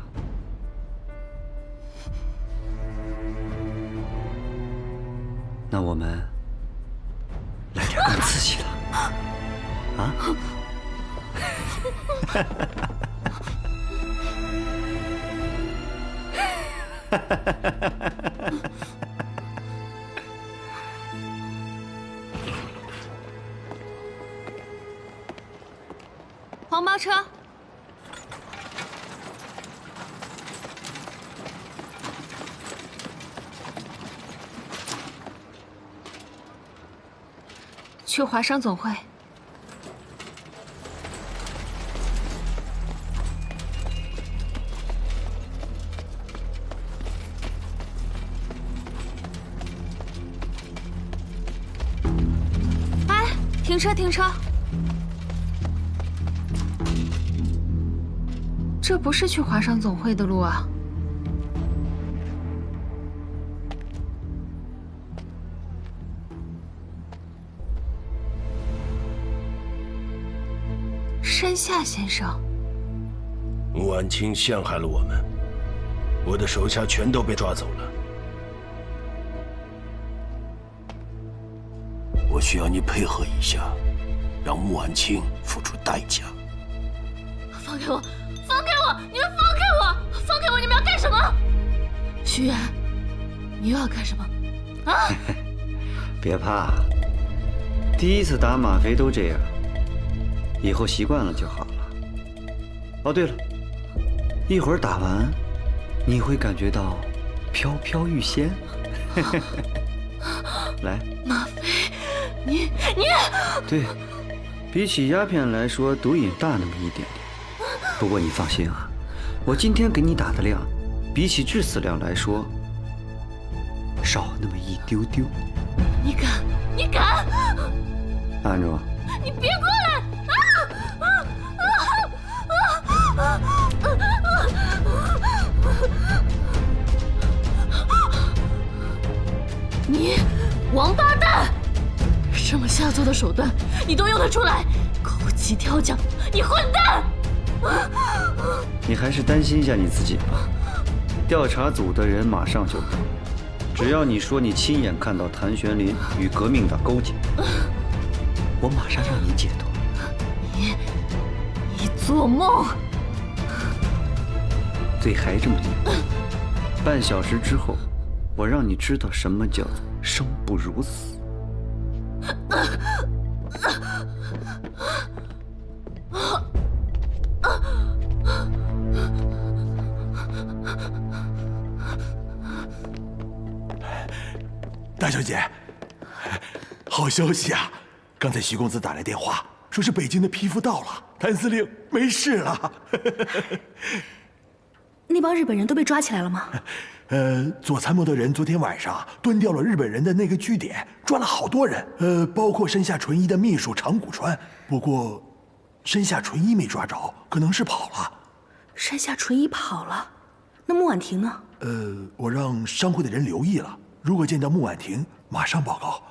那我们来点更刺激的啊！黄包车。去华商总会。哎，停车，停车！这不是去华商总会的路啊。 山下先生，穆婉清陷害了我们，我的手下全都被抓走了。我需要你配合一下，让穆婉清付出代价。放开我！放开我！你们放开我！放开我！你们要干什么？徐远，你又要干什么？啊！别怕，第一次打吗啡都这样。 以后习惯了就好了。哦，对了，一会儿打完，你会感觉到飘飘欲仙。来，吗啡，你，对，比起鸦片来说，毒瘾大那么一点点。不过你放心啊，我今天给你打的量，比起致死量来说，少那么一丢丢。你敢？你敢？安住！你别过来！ 你王八蛋！这么下作的手段你都用得出来，狗急跳墙！你混蛋！你还是担心一下你自己吧。调查组的人马上就到，只要你说你亲眼看到谭玄林与革命党勾结，我马上让你解脱。你做梦！嘴还这么硬，半小时之后，我让你知道什么叫做生不如死。大小姐，好消息啊！刚才徐公子打来电话，说是北京的批复到了，谭司令没事了。那帮日本人都被抓起来了吗？左参谋的人昨天晚上蹲掉了日本人的那个据点，抓了好多人，包括山下纯一的秘书长谷川。不过，山下纯一没抓着，可能是跑了。山下纯一跑了，那穆婉婷呢？我让商会的人留意了，如果见到穆婉婷，马上报告。